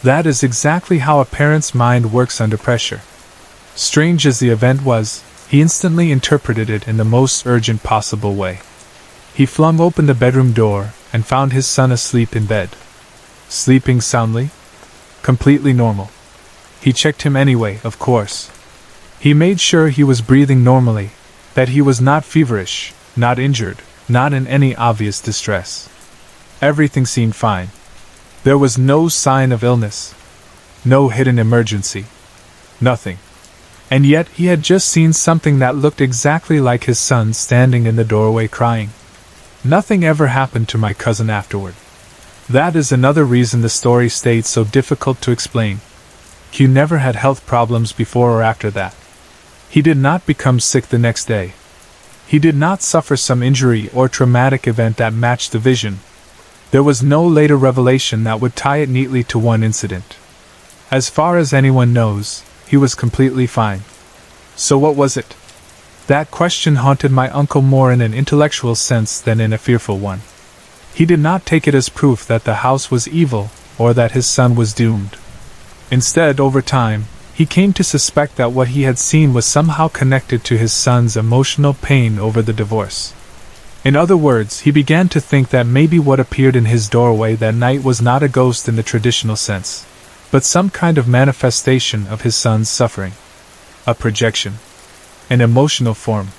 That is exactly how a parent's mind works under pressure. Strange as the event was, he instantly interpreted it in the most urgent possible way. He flung open the bedroom door and found his son asleep in bed. Sleeping soundly? Completely normal. He checked him anyway, of course. He made sure he was breathing normally, that he was not feverish, not injured, not in any obvious distress. Everything seemed fine. There was no sign of illness. No hidden emergency. Nothing. And yet he had just seen something that looked exactly like his son standing in the doorway crying. Nothing ever happened to my cousin afterward. That is another reason the story stayed so difficult to explain. Hugh never had health problems before or after that. He did not become sick the next day. He did not suffer some injury or traumatic event that matched the vision. There was no later revelation that would tie it neatly to one incident. As far as anyone knows, he was completely fine. So what was it? That question haunted my uncle more in an intellectual sense than in a fearful one. He did not take it as proof that the house was evil, or that his son was doomed. Instead, over time, he came to suspect that what he had seen was somehow connected to his son's emotional pain over the divorce. In other words, he began to think that maybe what appeared in his doorway that night was not a ghost in the traditional sense, but some kind of manifestation of his son's suffering. A projection. An emotional form.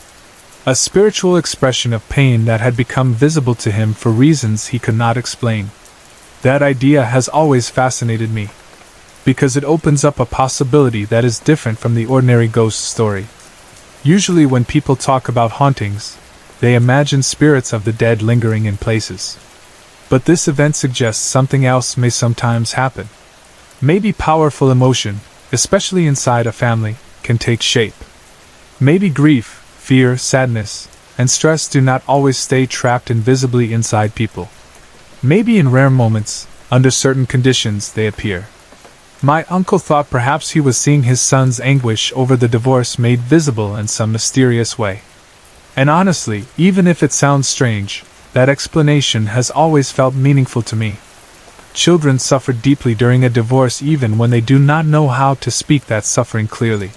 A spiritual expression of pain that had become visible to him for reasons he could not explain. That idea has always fascinated me, because it opens up a possibility that is different from the ordinary ghost story. Usually when people talk about hauntings, they imagine spirits of the dead lingering in places. But this event suggests something else may sometimes happen. Maybe powerful emotion, especially inside a family, can take shape. Maybe grief, fear, sadness, and stress do not always stay trapped invisibly inside people. Maybe in rare moments, under certain conditions, they appear. My uncle thought perhaps he was seeing his son's anguish over the divorce made visible in some mysterious way. And honestly, even if it sounds strange, that explanation has always felt meaningful to me. Children suffer deeply during a divorce even when they do not know how to speak that suffering clearly.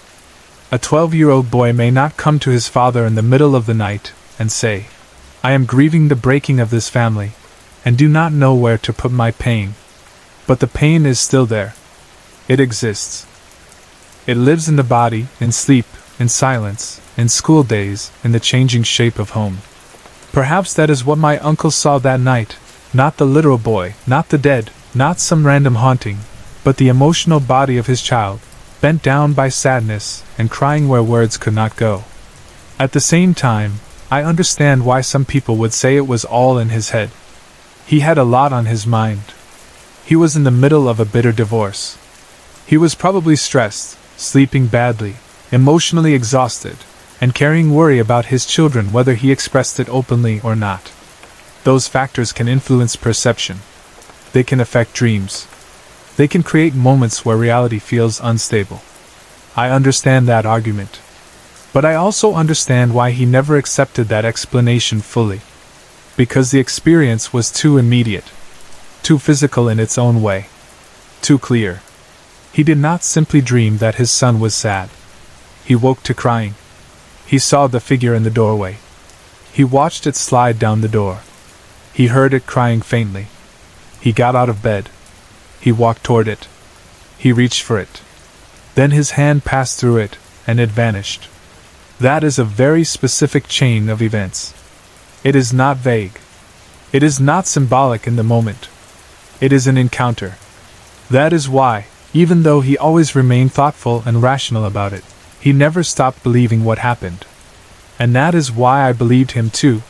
A 12-year-old boy may not come to his father in the middle of the night and say, "I am grieving the breaking of this family, and do not know where to put my pain." But the pain is still there. It exists. It lives in the body, in sleep, in silence, in school days, in the changing shape of home. Perhaps that is what my uncle saw that night, not the literal boy, not the dead, not some random haunting, but the emotional body of his child, bent down by sadness and crying where words could not go. At the same time, I understand why some people would say it was all in his head. He had a lot on his mind. He was in the middle of a bitter divorce. He was probably stressed, sleeping badly, emotionally exhausted, and carrying worry about his children whether he expressed it openly or not. Those factors can influence perception. They can affect dreams. They can create moments where reality feels unstable. I understand that argument. But I also understand why he never accepted that explanation fully. Because the experience was too immediate, too physical in its own way, too clear. He did not simply dream that his son was sad. He woke to crying. He saw the figure in the doorway. He watched it slide down the door. He heard it crying faintly. He got out of bed. He walked toward it. He reached for it. Then his hand passed through it, and it vanished. That is a very specific chain of events. It is not vague. It is not symbolic in the moment. It is an encounter. That is why, even though he always remained thoughtful and rational about it, he never stopped believing what happened. And that is why I believed him too.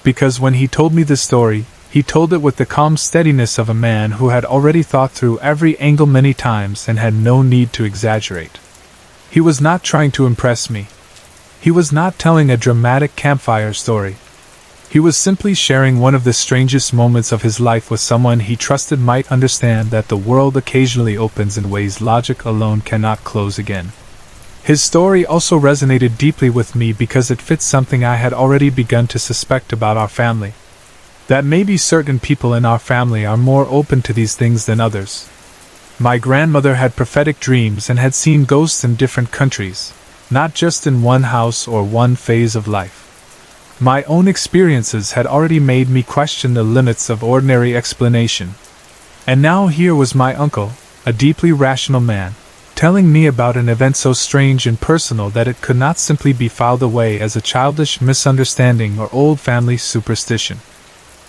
Because when he told me the story, he told it with the calm steadiness of a man who had already thought through every angle many times and had no need to exaggerate. He was not trying to impress me. He was not telling a dramatic campfire story. He was simply sharing one of the strangest moments of his life with someone he trusted might understand that the world occasionally opens in ways logic alone cannot close again. His story also resonated deeply with me because it fits something I had already begun to suspect about our family. That maybe certain people in our family are more open to these things than others. My grandmother had prophetic dreams and had seen ghosts in different countries, not just in one house or one phase of life. My own experiences had already made me question the limits of ordinary explanation. And now here was my uncle, a deeply rational man, telling me about an event so strange and personal that it could not simply be filed away as a childish misunderstanding or old family superstition.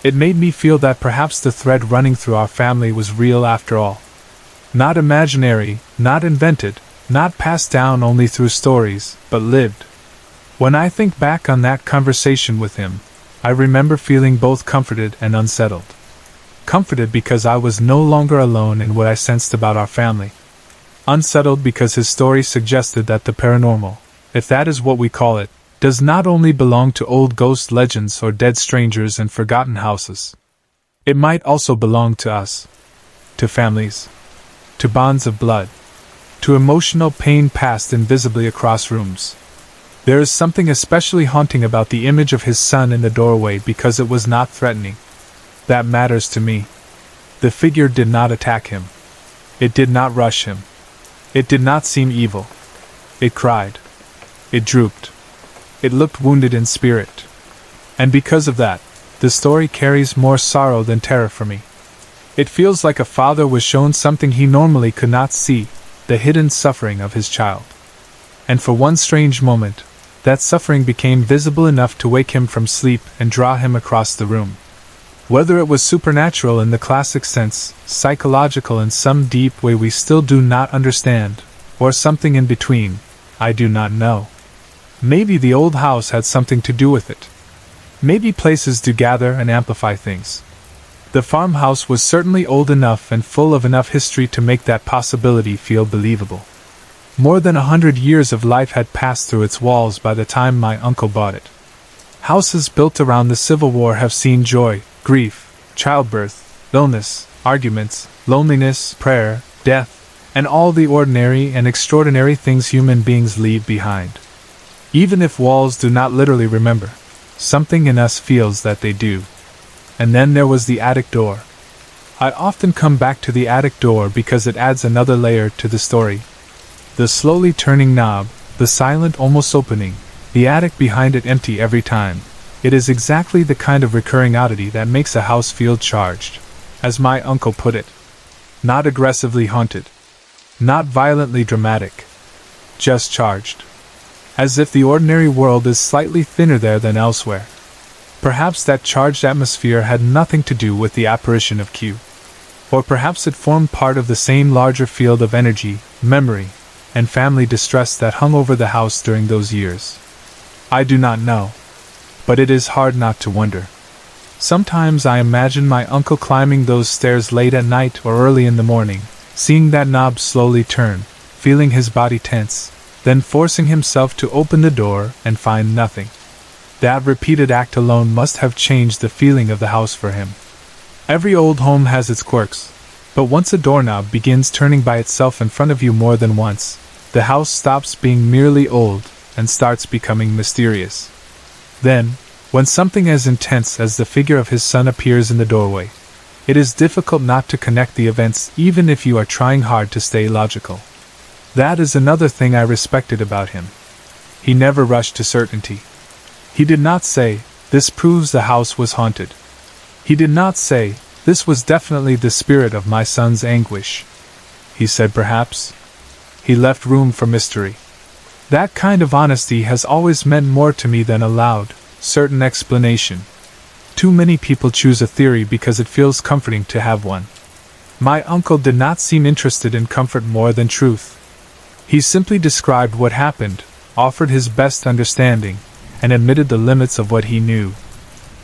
It made me feel that perhaps the thread running through our family was real after all. Not imaginary, not invented, not passed down only through stories, but lived. When I think back on that conversation with him, I remember feeling both comforted and unsettled. Comforted because I was no longer alone in what I sensed about our family. Unsettled because his story suggested that the paranormal, if that is what we call it, does not only belong to old ghost legends or dead strangers in forgotten houses. It might also belong to us. To families. To bonds of blood. To emotional pain passed invisibly across rooms. There is something especially haunting about the image of his son in the doorway because it was not threatening. That matters to me. The figure did not attack him. It did not rush him. It did not seem evil. It cried. It drooped. It looked wounded in spirit. And because of that, the story carries more sorrow than terror for me. It feels like a father was shown something he normally could not see, the hidden suffering of his child. And for one strange moment, that suffering became visible enough to wake him from sleep and draw him across the room. Whether it was supernatural in the classic sense, psychological in some deep way we still do not understand, or something in between, I do not know. Maybe the old house had something to do with it. Maybe places do gather and amplify things. The farmhouse was certainly old enough and full of enough history to make that possibility feel believable. More than 100 years of life had passed through its walls by the time my uncle bought it. Houses built around the Civil War have seen joy, grief, childbirth, illness, arguments, loneliness, prayer, death, and all the ordinary and extraordinary things human beings leave behind. Even if walls do not literally remember, something in us feels that they do. And then there was the attic door. I often come back to the attic door because it adds another layer to the story. The slowly turning knob, the silent almost opening, the attic behind it empty every time. It is exactly the kind of recurring oddity that makes a house feel charged, as my uncle put it. Not aggressively haunted. Not violently dramatic. Just charged. As if the ordinary world is slightly thinner there than elsewhere. Perhaps that charged atmosphere had nothing to do with the apparition of Q. Or perhaps it formed part of the same larger field of energy, memory, and family distress that hung over the house during those years. I do not know. But it is hard not to wonder. Sometimes I imagine my uncle climbing those stairs late at night or early in the morning, seeing that knob slowly turn, feeling his body tense, then forcing himself to open the door and find nothing. That repeated act alone must have changed the feeling of the house for him. Every old home has its quirks, but once a doorknob begins turning by itself in front of you more than once, the house stops being merely old and starts becoming mysterious. Then, when something as intense as the figure of his son appears in the doorway, it is difficult not to connect the events even if you are trying hard to stay logical. That is another thing I respected about him. He never rushed to certainty. He did not say, "This proves the house was haunted." He did not say, "This was definitely the spirit of my son's anguish." He said perhaps. He left room for mystery. That kind of honesty has always meant more to me than a loud, certain explanation. Too many people choose a theory because it feels comforting to have one. My uncle did not seem interested in comfort more than truth. He simply described what happened, offered his best understanding, and admitted the limits of what he knew.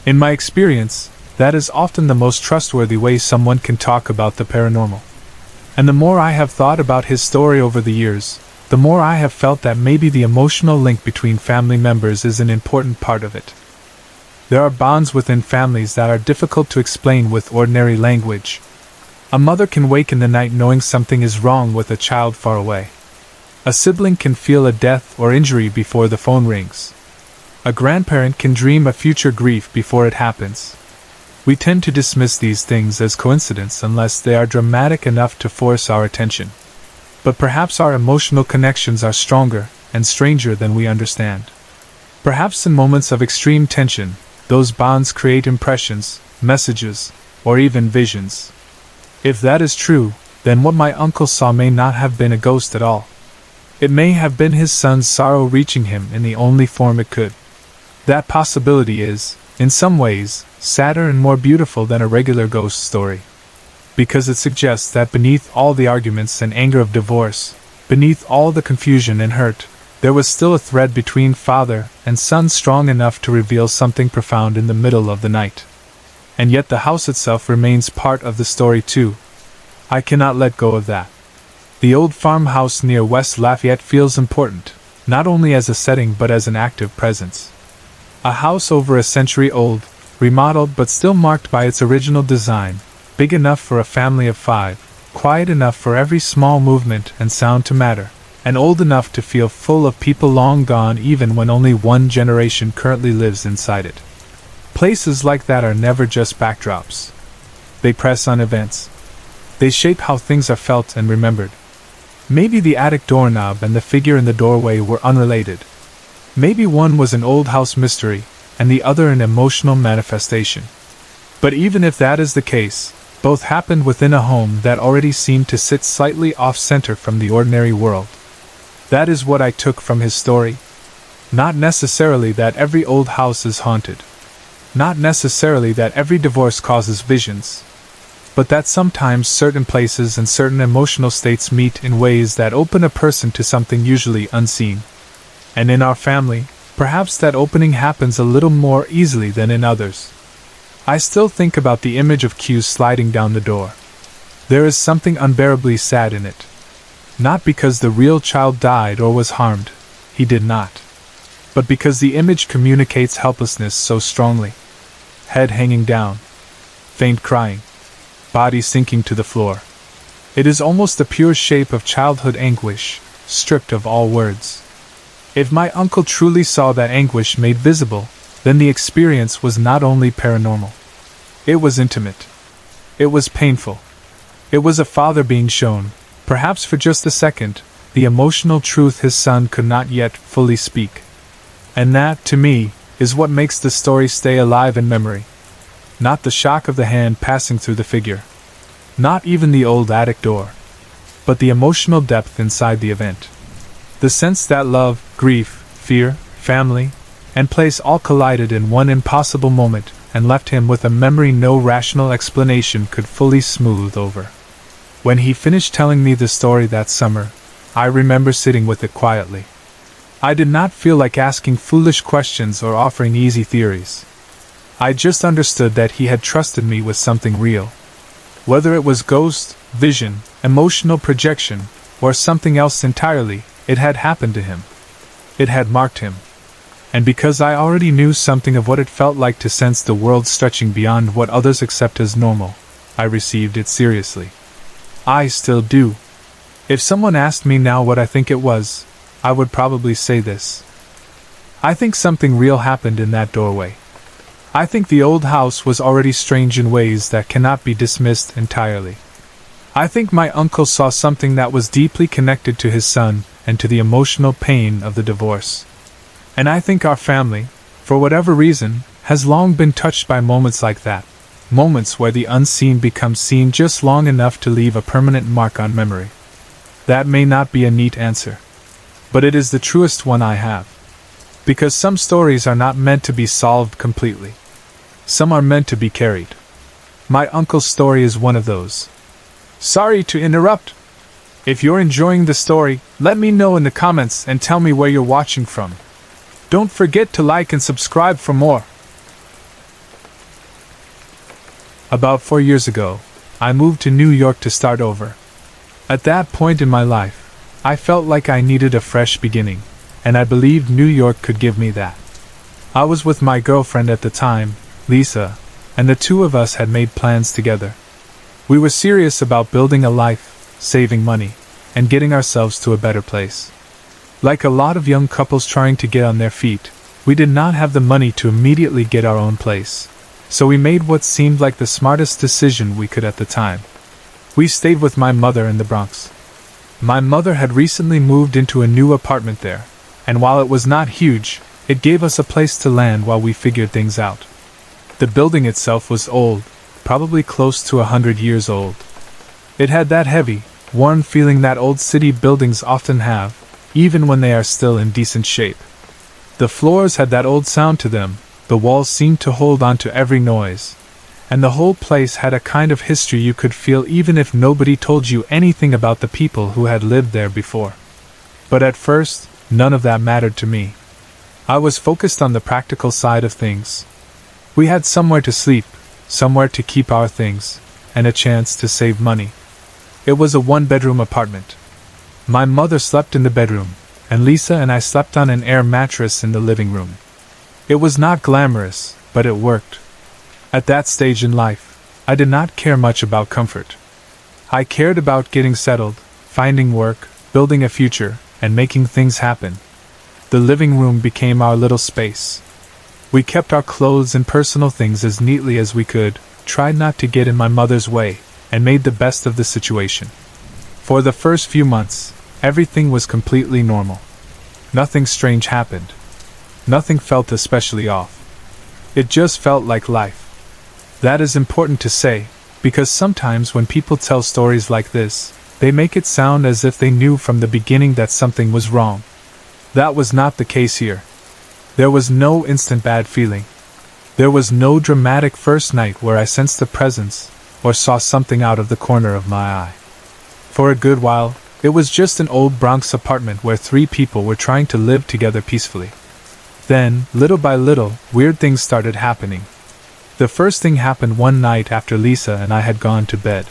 In my experience, that is often the most trustworthy way someone can talk about the paranormal. And the more I have thought about his story over the years, the more I have felt that maybe the emotional link between family members is an important part of it. There are bonds within families that are difficult to explain with ordinary language. A mother can wake in the night knowing something is wrong with a child far away. A sibling can feel a death or injury before the phone rings. A grandparent can dream a future grief before it happens. We tend to dismiss these things as coincidence unless they are dramatic enough to force our attention. But perhaps our emotional connections are stronger and stranger than we understand. Perhaps in moments of extreme tension, those bonds create impressions, messages, or even visions. If that is true, then what my uncle saw may not have been a ghost at all. It may have been his son's sorrow reaching him in the only form it could. That possibility is, in some ways, sadder and more beautiful than a regular ghost story. Because it suggests that beneath all the arguments and anger of divorce, beneath all the confusion and hurt, there was still a thread between father and son strong enough to reveal something profound in the middle of the night. And yet the house itself remains part of the story too. I cannot let go of that. The old farmhouse near West Lafayette feels important, not only as a setting but as an active presence. A house over a century old, remodeled but still marked by its original design, big enough for a family of 5, quiet enough for every small movement and sound to matter, and old enough to feel full of people long gone even when only one generation currently lives inside it. Places like that are never just backdrops. They press on events. They shape how things are felt and remembered. Maybe the attic doorknob and the figure in the doorway were unrelated. Maybe one was an old house mystery, and the other an emotional manifestation. But even if that is the case, both happened within a home that already seemed to sit slightly off-center from the ordinary world. That is what I took from his story. Not necessarily that every old house is haunted. Not necessarily that every divorce causes visions. But that sometimes certain places and certain emotional states meet in ways that open a person to something usually unseen. And in our family, perhaps that opening happens a little more easily than in others. I still think about the image of Q sliding down the door. There is something unbearably sad in it. Not because the real child died or was harmed, he did not. But because the image communicates helplessness so strongly. Head hanging down. Faint crying. Body sinking to the floor. It is almost the pure shape of childhood anguish, stripped of all words. If my uncle truly saw that anguish made visible, then the experience was not only paranormal. It was intimate. It was painful. It was a father being shown, perhaps for just a second, the emotional truth his son could not yet fully speak. And that, to me, is what makes the story stay alive in memory. Not the shock of the hand passing through the figure. Not even the old attic door. But the emotional depth inside the event. The sense that love, grief, fear, family, and place all collided in one impossible moment and left him with a memory no rational explanation could fully smooth over. When he finished telling me the story that summer, I remember sitting with it quietly. I did not feel like asking foolish questions or offering easy theories. I just understood that he had trusted me with something real. Whether it was ghost, vision, emotional projection, or something else entirely, it had happened to him. It had marked him. And because I already knew something of what it felt like to sense the world stretching beyond what others accept as normal, I received it seriously. I still do. If someone asked me now what I think it was, I would probably say this. I think something real happened in that doorway. I think the old house was already strange in ways that cannot be dismissed entirely. I think my uncle saw something that was deeply connected to his son and to the emotional pain of the divorce. And I think our family, for whatever reason, has long been touched by moments like that. Moments where the unseen becomes seen just long enough to leave a permanent mark on memory. That may not be a neat answer. But it is the truest one I have. Because some stories are not meant to be solved completely. Some are meant to be carried. My uncle's story is one of those. Sorry to interrupt. If you're enjoying the story, let me know in the comments and tell me where you're watching from. Don't forget to like and subscribe for more. About 4 years ago, I moved to New York to start over. At that point in my life, I felt like I needed a fresh beginning, and I believed New York could give me that. I was with my girlfriend at the time, Lisa, and the two of us had made plans together. We were serious about building a life, saving money, and getting ourselves to a better place. Like a lot of young couples trying to get on their feet, we did not have the money to immediately get our own place, so we made what seemed like the smartest decision we could at the time. We stayed with my mother in the Bronx. My mother had recently moved into a new apartment there, and while it was not huge, it gave us a place to land while we figured things out. The building itself was old, probably close to 100 years old. It had that heavy, worn feeling that old city buildings often have, even when they are still in decent shape. The floors had that old sound to them, the walls seemed to hold on to every noise, and the whole place had a kind of history you could feel even if nobody told you anything about the people who had lived there before. But at first, none of that mattered to me. I was focused on the practical side of things. We had somewhere to sleep, somewhere to keep our things, and a chance to save money. It was a one-bedroom apartment. My mother slept in the bedroom, and Lisa and I slept on an air mattress in the living room. It was not glamorous, but it worked. At that stage in life, I did not care much about comfort. I cared about getting settled, finding work, building a future, and making things happen. The living room became our little space. We kept our clothes and personal things as neatly as we could, tried not to get in my mother's way, and made the best of the situation. For the first few months, everything was completely normal. Nothing strange happened. Nothing felt especially off. It just felt like life. That is important to say, because sometimes when people tell stories like this, they make it sound as if they knew from the beginning that something was wrong. That was not the case here. There was no instant bad feeling. There was no dramatic first night where I sensed a presence, or saw something out of the corner of my eye. For a good while, it was just an old Bronx apartment where 3 people were trying to live together peacefully. Then, little by little, weird things started happening. The first thing happened one night after Lisa and I had gone to bed.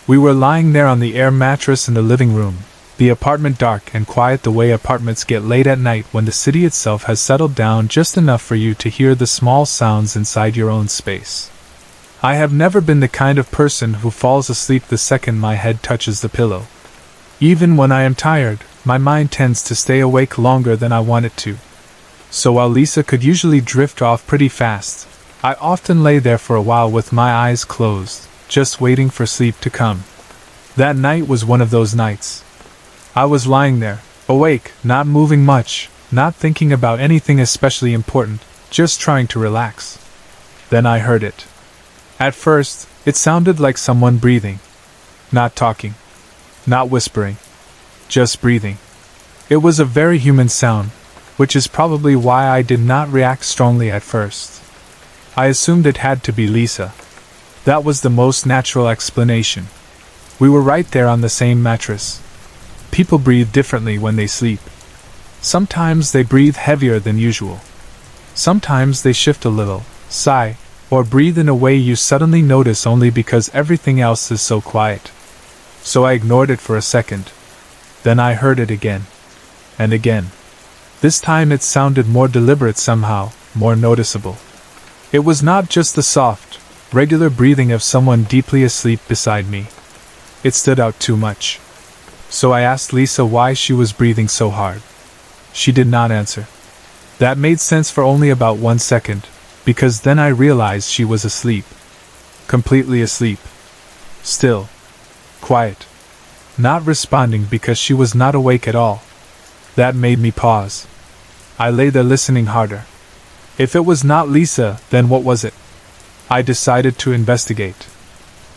We were lying there on the air mattress in the living room, the apartment dark and quiet the way apartments get late at night when the city itself has settled down just enough for you to hear the small sounds inside your own space. I have never been the kind of person who falls asleep the second my head touches the pillow. Even when I am tired, my mind tends to stay awake longer than I want it to. So while Lisa could usually drift off pretty fast, I often lay there for a while with my eyes closed, just waiting for sleep to come. That night was one of those nights. I was lying there, awake, not moving much, not thinking about anything especially important, just trying to relax. Then I heard it. At first, it sounded like someone breathing. Not talking. Not whispering. Just breathing. It was a very human sound, which is probably why I did not react strongly at first. I assumed it had to be Lisa. That was the most natural explanation. We were right there on the same mattress. People breathe differently when they sleep. Sometimes they breathe heavier than usual. Sometimes they shift a little, sigh, or breathe in a way you suddenly notice only because everything else is so quiet. So I ignored it for a second. Then I heard it again. And again. This time it sounded more deliberate somehow, more noticeable. It was not just the soft, regular breathing of someone deeply asleep beside me. It stood out too much. So I asked Lisa why she was breathing so hard. She did not answer. That made sense for only about 1 second, because then I realized she was asleep. Completely asleep. Still. Quiet. Not responding because she was not awake at all. That made me pause. I lay there listening harder. If it was not Lisa, then what was it? I decided to investigate.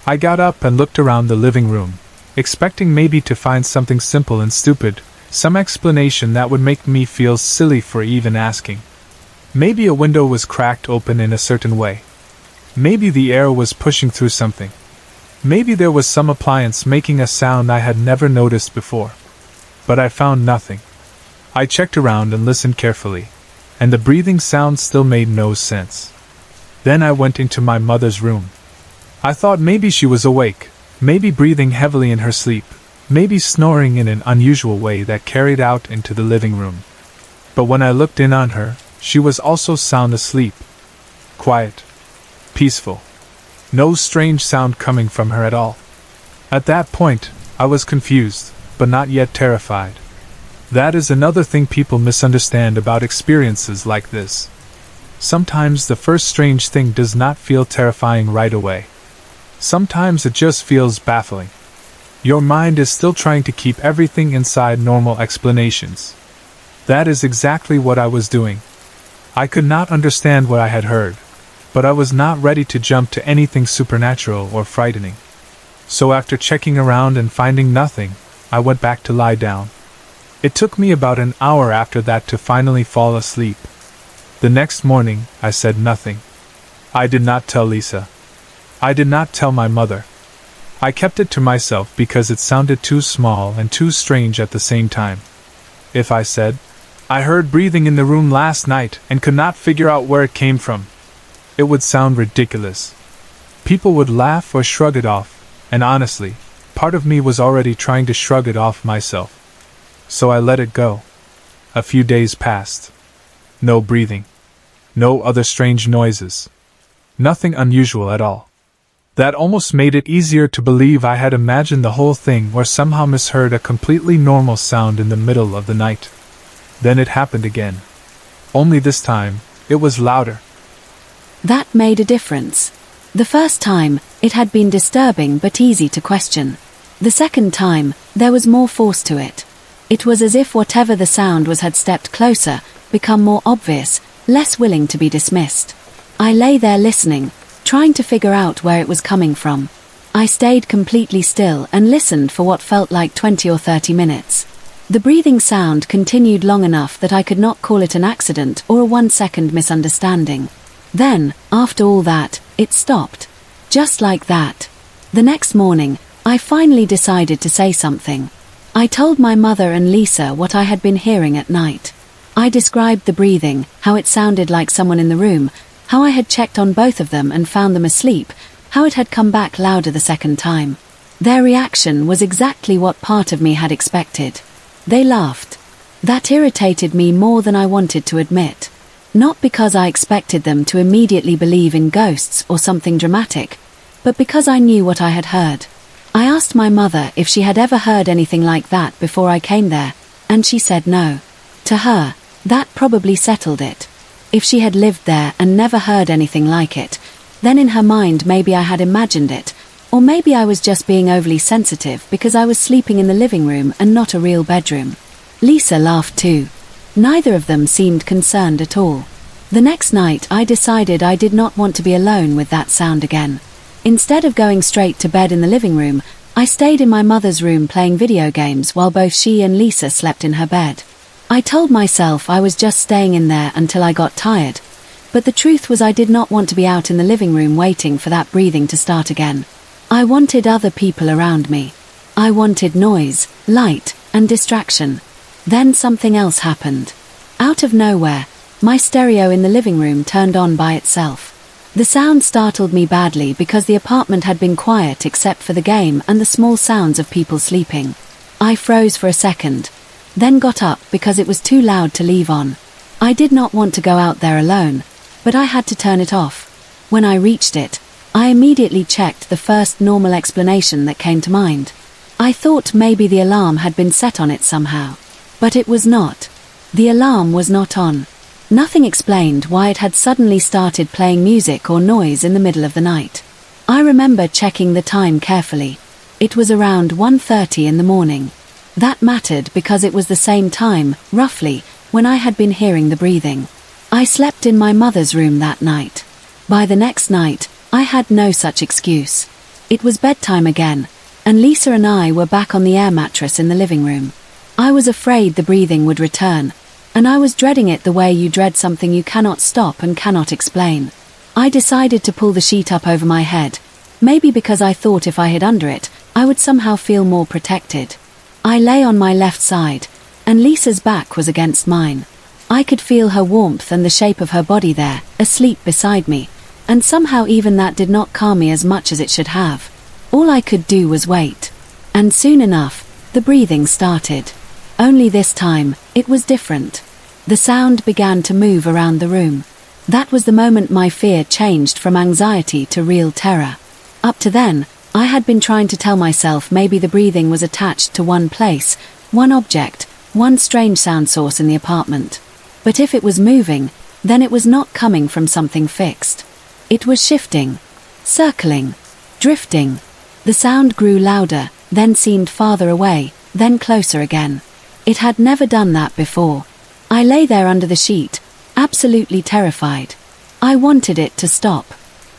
I got up and looked around the living room, expecting maybe to find something simple and stupid, some explanation that would make me feel silly for even asking. Maybe a window was cracked open in a certain way. Maybe the air was pushing through something. Maybe there was some appliance making a sound I had never noticed before. But I found nothing. I checked around and listened carefully, and the breathing sound still made no sense. Then I went into my mother's room. I thought maybe she was awake, maybe breathing heavily in her sleep, maybe snoring in an unusual way that carried out into the living room. But when I looked in on her, she was also sound asleep. Quiet. Peaceful. No strange sound coming from her at all. At that point, I was confused, but not yet terrified. That is another thing people misunderstand about experiences like this. Sometimes the first strange thing does not feel terrifying right away. Sometimes it just feels baffling. Your mind is still trying to keep everything inside normal explanations. That is exactly what I was doing. I could not understand what I had heard, but I was not ready to jump to anything supernatural or frightening. So after checking around and finding nothing, I went back to lie down. It took me about an hour after that to finally fall asleep. The next morning, I said nothing. I did not tell Lisa. I did not tell my mother. I kept it to myself because it sounded too small and too strange at the same time. If I said, "I heard breathing in the room last night and could not figure out where it came from," it would sound ridiculous. People would laugh or shrug it off, and honestly, part of me was already trying to shrug it off myself. So I let it go. A few days passed. No breathing. No other strange noises. Nothing unusual at all. That almost made it easier to believe I had imagined the whole thing or somehow misheard a completely normal sound in the middle of the night. Then it happened again. Only this time, it was louder. That made a difference. The first time, it had been disturbing but easy to question. The second time, there was more force to it. It was as if whatever the sound was had stepped closer, become more obvious, less willing to be dismissed. I lay there listening, trying to figure out where it was coming from. I stayed completely still and listened for what felt like 20 or 30 minutes. The breathing sound continued long enough that I could not call it an accident or a 1-second misunderstanding. Then, after all that, it stopped. Just like that. The next morning, I finally decided to say something. I told my mother and Lisa what I had been hearing at night. I described the breathing, how it sounded like someone in the room, how I had checked on both of them and found them asleep, how it had come back louder the second time. Their reaction was exactly what part of me had expected. They laughed. That irritated me more than I wanted to admit. Not because I expected them to immediately believe in ghosts or something dramatic, but because I knew what I had heard. I asked my mother if she had ever heard anything like that before I came there, and she said no. To her, that probably settled it. If she had lived there and never heard anything like it, then in her mind maybe I had imagined it, or maybe I was just being overly sensitive because I was sleeping in the living room and not a real bedroom. Lisa laughed too. Neither of them seemed concerned at all. The next night I decided I did not want to be alone with that sound again. Instead of going straight to bed in the living room, I stayed in my mother's room playing video games while both she and Lisa slept in her bed. I told myself I was just staying in there until I got tired, but the truth was I did not want to be out in the living room waiting for that breathing to start again. I wanted other people around me. I wanted noise, light, and distraction. Then something else happened. Out of nowhere, my stereo in the living room turned on by itself. The sound startled me badly because the apartment had been quiet except for the game and the small sounds of people sleeping. I froze for a second, then got up because it was too loud to leave on. I did not want to go out there alone, but I had to turn it off. When I reached it, I immediately checked the first normal explanation that came to mind. I thought maybe the alarm had been set on it somehow. But it was not. The alarm was not on. Nothing explained why it had suddenly started playing music or noise in the middle of the night. I remember checking the time carefully. It was around 1:30 in the morning. That mattered because it was the same time, roughly, when I had been hearing the breathing. I slept in my mother's room that night. By the next night, I had no such excuse. It was bedtime again, and Lisa and I were back on the air mattress in the living room. I was afraid the breathing would return, and I was dreading it the way you dread something you cannot stop and cannot explain. I decided to pull the sheet up over my head, maybe because I thought if I hid under it, I would somehow feel more protected. I lay on my left side, and Lisa's back was against mine. I could feel her warmth and the shape of her body there, asleep beside me, and somehow even that did not calm me as much as it should have. All I could do was wait. And soon enough, the breathing started. Only this time, it was different. The sound began to move around the room. That was the moment my fear changed from anxiety to real terror. Up to then, I had been trying to tell myself maybe the breathing was attached to one place, one object, one strange sound source in the apartment. But if it was moving, then it was not coming from something fixed. It was shifting, circling, drifting. The sound grew louder, then seemed farther away, then closer again. It had never done that before. I lay there under the sheet, absolutely terrified. I wanted it to stop.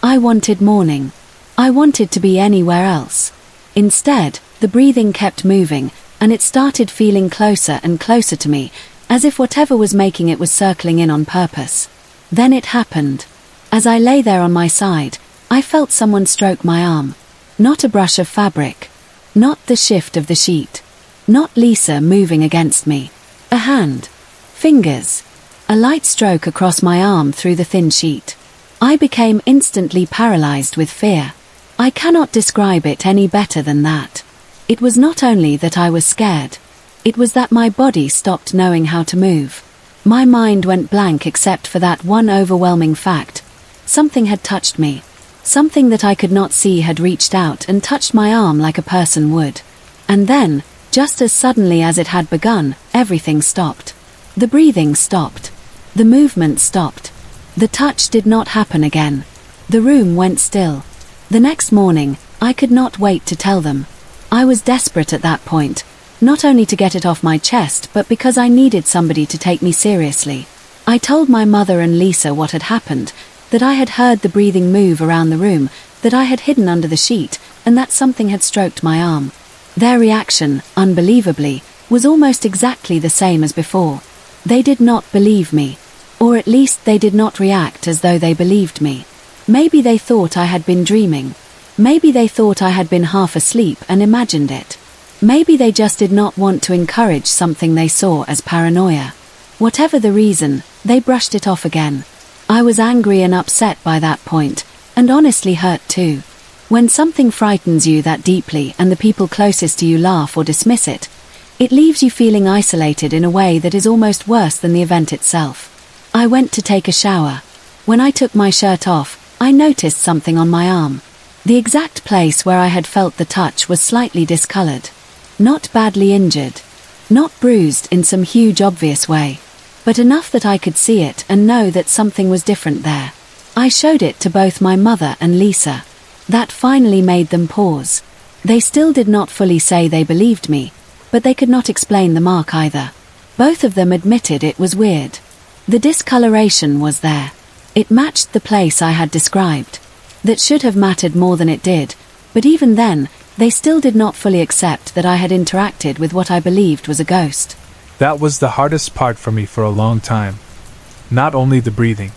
I wanted morning. I wanted to be anywhere else. Instead, the breathing kept moving, and it started feeling closer and closer to me, as if whatever was making it was circling in on purpose. Then it happened. As I lay there on my side, I felt someone stroke my arm. Not a brush of fabric. Not the shift of the sheet. Not Lisa moving against me. A hand. Fingers. A light stroke across my arm through the thin sheet. I became instantly paralyzed with fear. I cannot describe it any better than that. It was not only that I was scared. It was that my body stopped knowing how to move. My mind went blank except for that one overwhelming fact. Something had touched me. Something that I could not see had reached out and touched my arm like a person would. And then, just as suddenly as it had begun, everything stopped. The breathing stopped. The movement stopped. The touch did not happen again. The room went still. The next morning, I could not wait to tell them. I was desperate at that point, not only to get it off my chest but because I needed somebody to take me seriously. I told my mother and Lisa what had happened, that I had heard the breathing move around the room, that I had hidden under the sheet, and that something had stroked my arm. Their reaction, unbelievably, was almost exactly the same as before. They did not believe me. Or at least they did not react as though they believed me. Maybe they thought I had been dreaming. Maybe they thought I had been half asleep and imagined it. Maybe they just did not want to encourage something they saw as paranoia. Whatever the reason, they brushed it off again. I was angry and upset by that point, and honestly hurt too. When something frightens you that deeply and the people closest to you laugh or dismiss it, it leaves you feeling isolated in a way that is almost worse than the event itself. I went to take a shower. When I took my shirt off, I noticed something on my arm. The exact place where I had felt the touch was slightly discolored. Not badly injured. Not bruised in some huge obvious way. But enough that I could see it and know that something was different there. I showed it to both my mother and Lisa. That finally made them pause. They still did not fully say they believed me, but they could not explain the mark either. Both of them admitted it was weird. The discoloration was there. It matched the place I had described. That should have mattered more than it did, but even then, they still did not fully accept that I had interacted with what I believed was a ghost. That was the hardest part for me for a long time. Not only the breathing,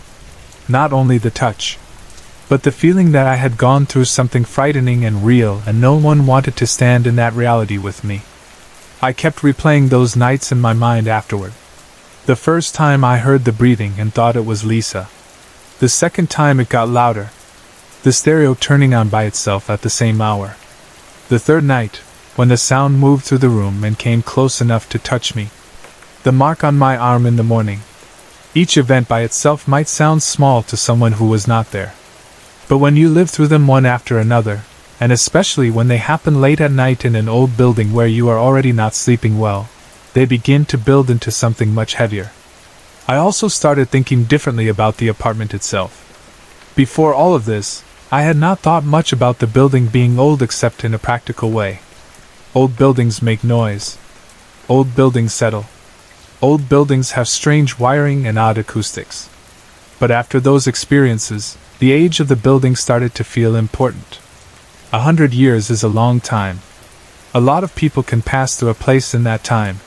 not only the touch, but the feeling that I had gone through something frightening and real and no one wanted to stand in that reality with me. I kept replaying those nights in my mind afterward. The first time I heard the breathing and thought it was Lisa. The second time it got louder, the stereo turning on by itself at the same hour. The third night, when the sound moved through the room and came close enough to touch me. The mark on my arm in the morning. Each event by itself might sound small to someone who was not there. But when you live through them one after another, and especially when they happen late at night in an old building where you are already not sleeping well, they begin to build into something much heavier. I also started thinking differently about the apartment itself. Before all of this, I had not thought much about the building being old except in a practical way. Old buildings make noise. Old buildings settle. Old buildings have strange wiring and odd acoustics. But after those experiences, the age of the building started to feel important. 100 years is a long time. A lot of people can pass through a place in that time.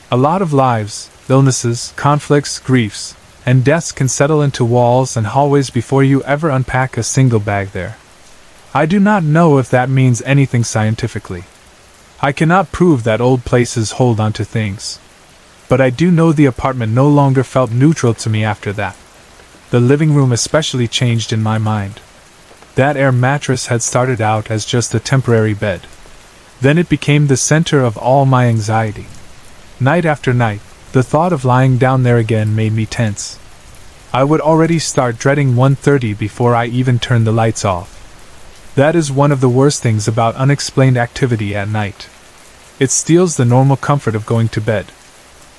A lot of lives, illnesses, conflicts, griefs, and deaths can settle into walls and hallways before you ever unpack a single bag there. I do not know if that means anything scientifically. I cannot prove that old places hold onto things. But I do know the apartment no longer felt neutral to me after that. The living room especially changed in my mind. That air mattress had started out as just a temporary bed. Then it became the center of all my anxiety. Night after night, the thought of lying down there again made me tense. I would already start dreading 1:30 before I even turned the lights off. That is one of the worst things about unexplained activity at night. It steals the normal comfort of going to bed.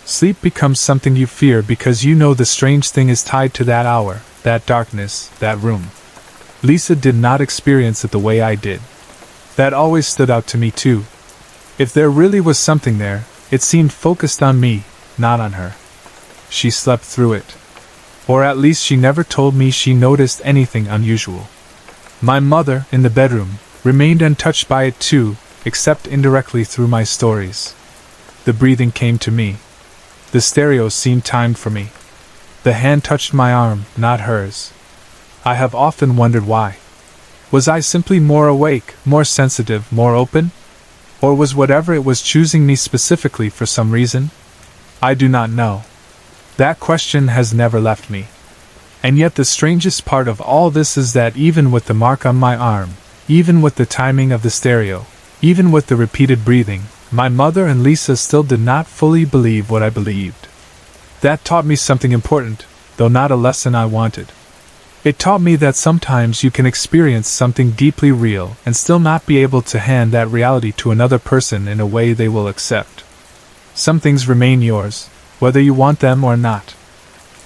Sleep becomes something you fear because you know the strange thing is tied to that hour, that darkness, that room. Lisa did not experience it the way I did. That always stood out to me too. If there really was something there, it seemed focused on me, not on her. She slept through it. Or at least she never told me she noticed anything unusual. My mother, in the bedroom, remained untouched by it too, except indirectly through my stories. The breathing came to me. The stereo seemed timed for me. The hand touched my arm, not hers. I have often wondered why. Was I simply more awake, more sensitive, more open? Or was whatever it was choosing me specifically for some reason? I do not know. That question has never left me. And yet the strangest part of all this is that even with the mark on my arm, even with the timing of the stereo, even with the repeated breathing, my mother and Lisa still did not fully believe what I believed. That taught me something important, though not a lesson I wanted. It taught me that sometimes you can experience something deeply real and still not be able to hand that reality to another person in a way they will accept. Some things remain yours, whether you want them or not.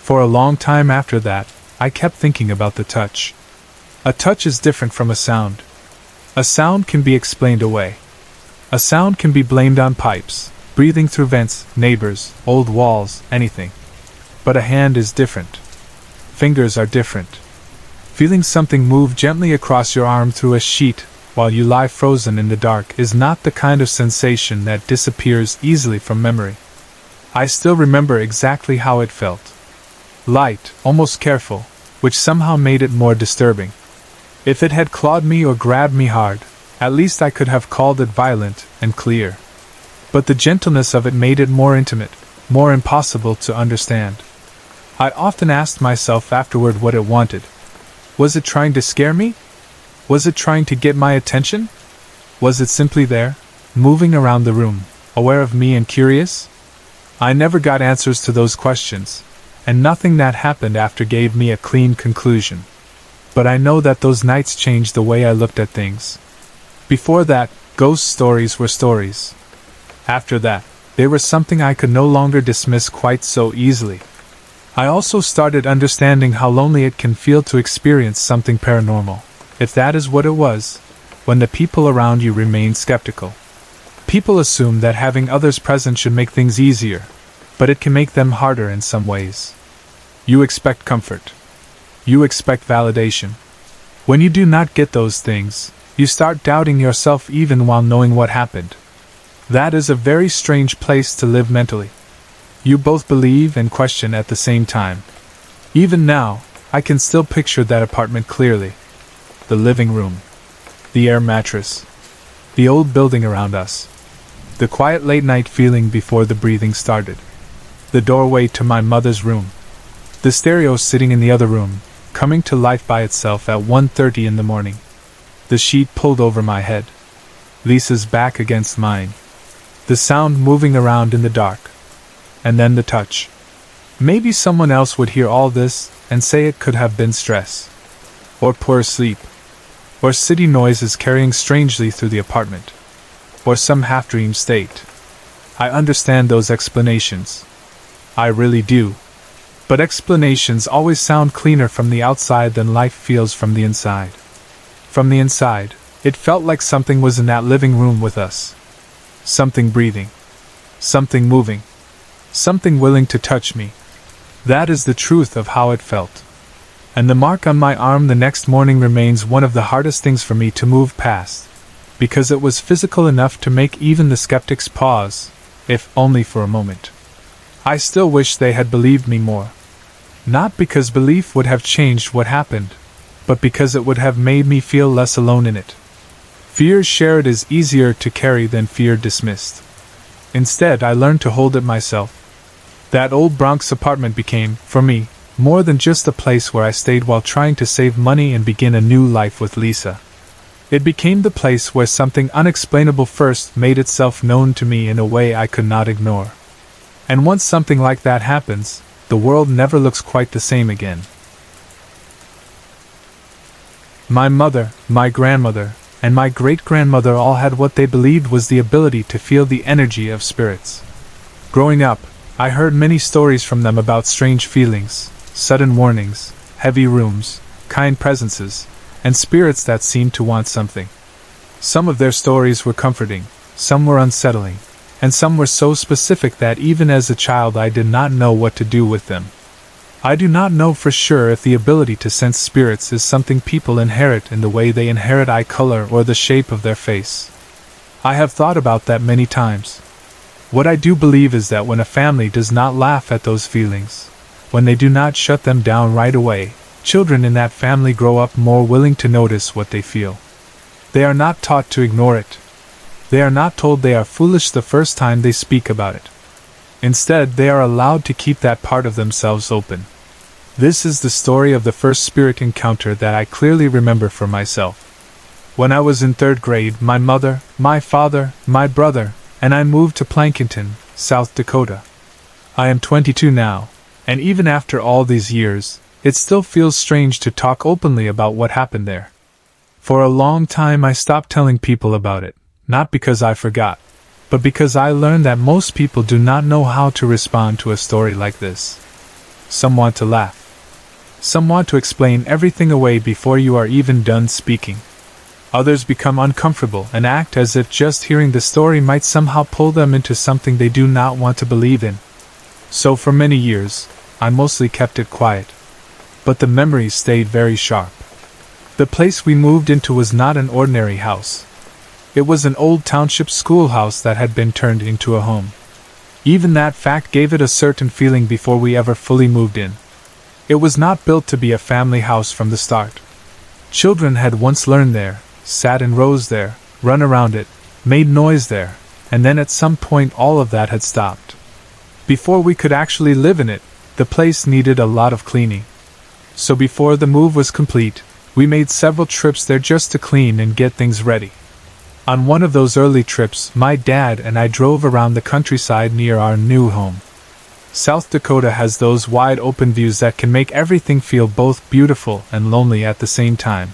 For a long time after that, I kept thinking about the touch. A touch is different from a sound. A sound can be explained away. A sound can be blamed on pipes, breathing through vents, neighbors, old walls, anything. But a hand is different. Fingers are different. Feeling something move gently across your arm through a sheet while you lie frozen in the dark is not the kind of sensation that disappears easily from memory. I still remember exactly how it felt. Light, almost careful, which somehow made it more disturbing. If it had clawed me or grabbed me hard, at least I could have called it violent and clear. But the gentleness of it made it more intimate, more impossible to understand. I often asked myself afterward what it wanted. Was it trying to scare me? Was it trying to get my attention? Was it simply there, moving around the room, aware of me and curious? I never got answers to those questions, and nothing that happened after gave me a clean conclusion. But I know that those nights changed the way I looked at things. Before that, ghost stories were stories. After that, they were something I could no longer dismiss quite so easily. I also started understanding how lonely it can feel to experience something paranormal, if that is what it was, when the people around you remain skeptical. People assume that having others present should make things easier, but it can make them harder in some ways. You expect comfort. You expect validation. When you do not get those things, you start doubting yourself even while knowing what happened. That is a very strange place to live mentally. You both believe and question at the same time. Even now, I can still picture that apartment clearly. The living room. The air mattress. The old building around us. The quiet late-night feeling before the breathing started. The doorway to my mother's room. The stereo sitting in the other room, coming to life by itself at 1:30 in the morning. The sheet pulled over my head. Lisa's back against mine. The sound moving around in the dark. And then the touch. Maybe someone else would hear all this and say it could have been stress. Or poor sleep. Or city noises carrying strangely through the apartment. Or some half-dream state. I understand those explanations. I really do. But explanations always sound cleaner from the outside than life feels from the inside. From the inside, it felt like something was in that living room with us. Something breathing. Something moving. Something willing to touch me. That is the truth of how it felt. And the mark on my arm the next morning remains one of the hardest things for me to move past, because it was physical enough to make even the skeptics pause, if only for a moment. I still wish they had believed me more. Not because belief would have changed what happened, but because it would have made me feel less alone in it. Fear shared is easier to carry than fear dismissed. Instead, I learned to hold it myself. That old Bronx apartment became, for me, more than just a place where I stayed while trying to save money and begin a new life with Lisa. It became the place where something unexplainable first made itself known to me in a way I could not ignore. And once something like that happens, the world never looks quite the same again. My mother, my grandmother, and my great-grandmother all had what they believed was the ability to feel the energy of spirits. Growing up, I heard many stories from them about strange feelings, sudden warnings, heavy rooms, kind presences, and spirits that seemed to want something. Some of their stories were comforting, some were unsettling, and some were so specific that even as a child I did not know what to do with them. I do not know for sure if the ability to sense spirits is something people inherit in the way they inherit eye color or the shape of their face. I have thought about that many times. What I do believe is that when a family does not laugh at those feelings, when they do not shut them down right away, children in that family grow up more willing to notice what they feel. They are not taught to ignore it. They are not told they are foolish the first time they speak about it. Instead, they are allowed to keep that part of themselves open. This is the story of the first spirit encounter that I clearly remember for myself. When I was in 3rd grade, my mother, my father, my brother, and I moved to Plankinton, South Dakota. I am 22 now, and even after all these years, it still feels strange to talk openly about what happened there. For a long time I stopped telling people about it, not because I forgot, but because I learned that most people do not know how to respond to a story like this. Some want to laugh. Some want to explain everything away before you are even done speaking. Others become uncomfortable and act as if just hearing the story might somehow pull them into something they do not want to believe in. So for many years, I mostly kept it quiet. But the memories stayed very sharp. The place we moved into was not an ordinary house. It was an old township schoolhouse that had been turned into a home. Even that fact gave it a certain feeling before we ever fully moved in. It was not built to be a family house from the start. Children had once learned there, sat in rows there, run around it, made noise there, and then at some point all of that had stopped. Before we could actually live in it, the place needed a lot of cleaning. So before the move was complete, we made several trips there just to clean and get things ready. On one of those early trips, my dad and I drove around the countryside near our new home. South Dakota has those wide open views that can make everything feel both beautiful and lonely at the same time.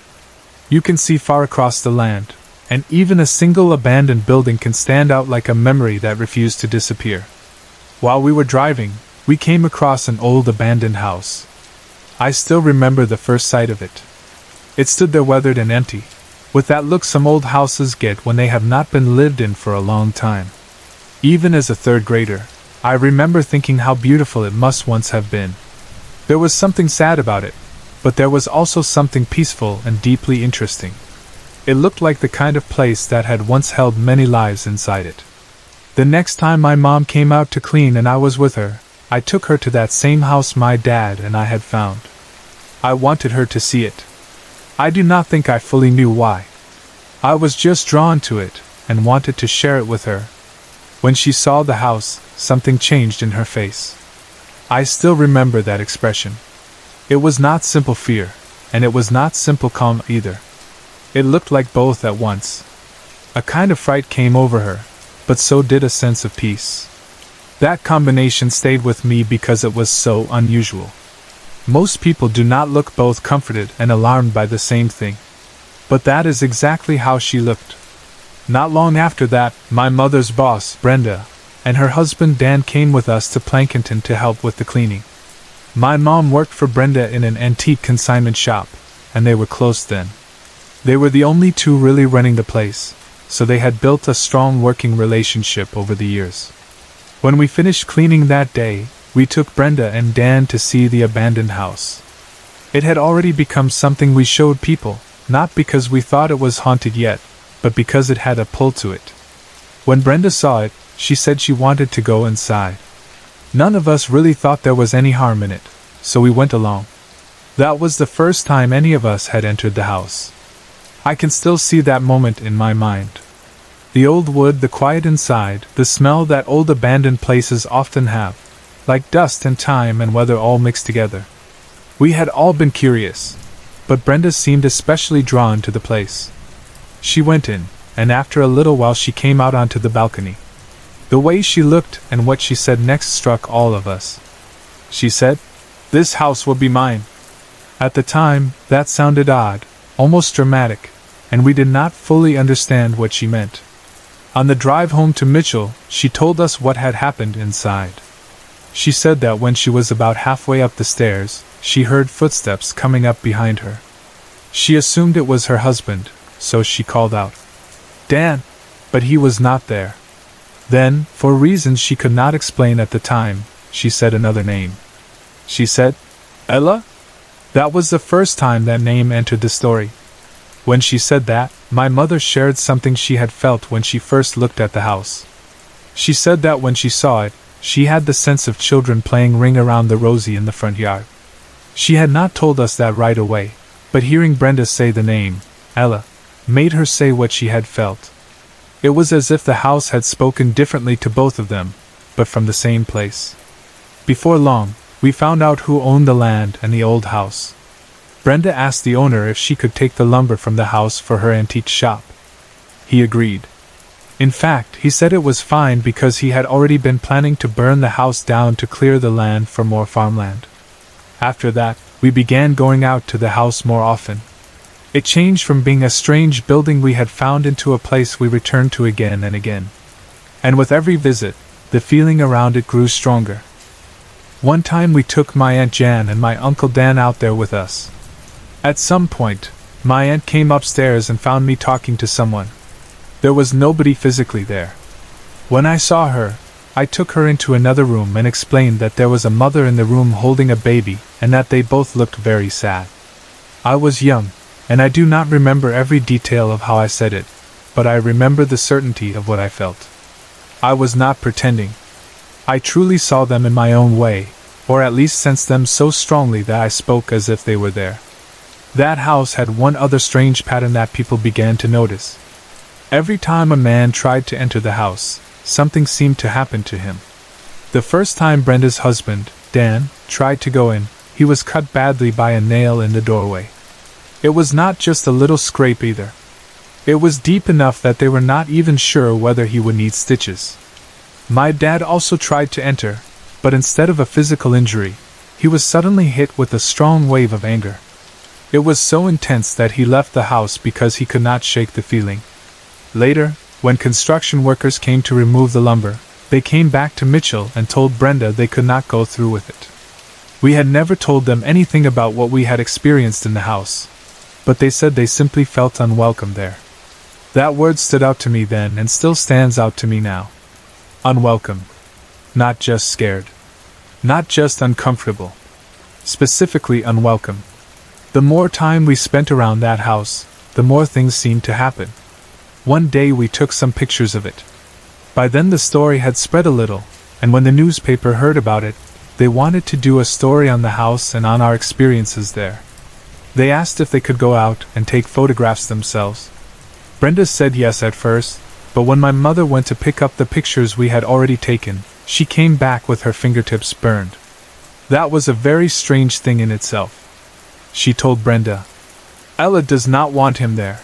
You can see far across the land, and even a single abandoned building can stand out like a memory that refused to disappear. While we were driving, we came across an old abandoned house. I still remember the first sight of it. It stood there weathered and empty, with that look some old houses get when they have not been lived in for a long time. Even as a 3rd grader, I remember thinking how beautiful it must once have been. There was something sad about it, but there was also something peaceful and deeply interesting. It looked like the kind of place that had once held many lives inside it. The next time my mom came out to clean and I was with her, I took her to that same house my dad and I had found. I wanted her to see it. I do not think I fully knew why. I was just drawn to it and wanted to share it with her. When she saw the house, something changed in her face. I still remember that expression. It was not simple fear, and it was not simple calm either. It looked like both at once. A kind of fright came over her, but so did a sense of peace. That combination stayed with me because it was so unusual. Most people do not look both comforted and alarmed by the same thing. But that is exactly how she looked. Not long after that, my mother's boss, Brenda, and her husband Dan came with us to Plankinton to help with the cleaning. My mom worked for Brenda in an antique consignment shop, and they were close then. They were the only two really running the place, so they had built a strong working relationship over the years. When we finished cleaning that day, we took Brenda and Dan to see the abandoned house. It had already become something we showed people, not because we thought it was haunted yet, but because it had a pull to it. When Brenda saw it, she said she wanted to go inside. None of us really thought there was any harm in it, so we went along. That was the first time any of us had entered the house. I can still see that moment in my mind. The old wood, the quiet inside, the smell that old abandoned places often have, like dust and time and weather all mixed together. We had all been curious, but Brenda seemed especially drawn to the place. She went in, and after a little while she came out onto the balcony. The way she looked and what she said next struck all of us. She said, "This house will be mine." At the time, that sounded odd, almost dramatic, and we did not fully understand what she meant. On the drive home to Mitchell, she told us what had happened inside. She said that when she was about halfway up the stairs, she heard footsteps coming up behind her. She assumed it was her husband, so she called out, "Dan!" But he was not there. Then, for reasons she could not explain at the time, she said another name. She said, "Ella?" That was the first time that name entered the story. When she said that, my mother shared something she had felt when she first looked at the house. She said that when she saw it, she had the sense of children playing ring around the rosy in the front yard. She had not told us that right away, but hearing Brenda say the name, Ella, made her say what she had felt. It was as if the house had spoken differently to both of them, but from the same place. Before long, we found out who owned the land and the old house. Brenda asked the owner if she could take the lumber from the house for her antique shop. He agreed. In fact, he said it was fine because he had already been planning to burn the house down to clear the land for more farmland. After that, we began going out to the house more often. It changed from being a strange building we had found into a place we returned to again and again. And with every visit, the feeling around it grew stronger. One time we took my Aunt Jan and my Uncle Dan out there with us. At some point, my aunt came upstairs and found me talking to someone. There was nobody physically there. When I saw her, I took her into another room and explained that there was a mother in the room holding a baby and that they both looked very sad. I was young, and I do not remember every detail of how I said it, but I remember the certainty of what I felt. I was not pretending. I truly saw them in my own way, or at least sensed them so strongly that I spoke as if they were there. That house had one other strange pattern that people began to notice. Every time a man tried to enter the house, something seemed to happen to him. The first time Brenda's husband, Dan, tried to go in, he was cut badly by a nail in the doorway. It was not just a little scrape either. It was deep enough that they were not even sure whether he would need stitches. My dad also tried to enter, but instead of a physical injury, he was suddenly hit with a strong wave of anger. It was so intense that he left the house because he could not shake the feeling. Later, when construction workers came to remove the lumber, they came back to Mitchell and told Brenda they could not go through with it. We had never told them anything about what we had experienced in the house, but they said they simply felt unwelcome there. That word stood out to me then and still stands out to me now. Unwelcome. Not just scared. Not just uncomfortable. Specifically unwelcome. The more time we spent around that house, the more things seemed to happen. One day we took some pictures of it. By then the story had spread a little, and when the newspaper heard about it, they wanted to do a story on the house and on our experiences there. They asked if they could go out and take photographs themselves. Brenda said yes at first, but when my mother went to pick up the pictures we had already taken, she came back with her fingertips burned. That was a very strange thing in itself. She told Brenda, "Ella does not want him there."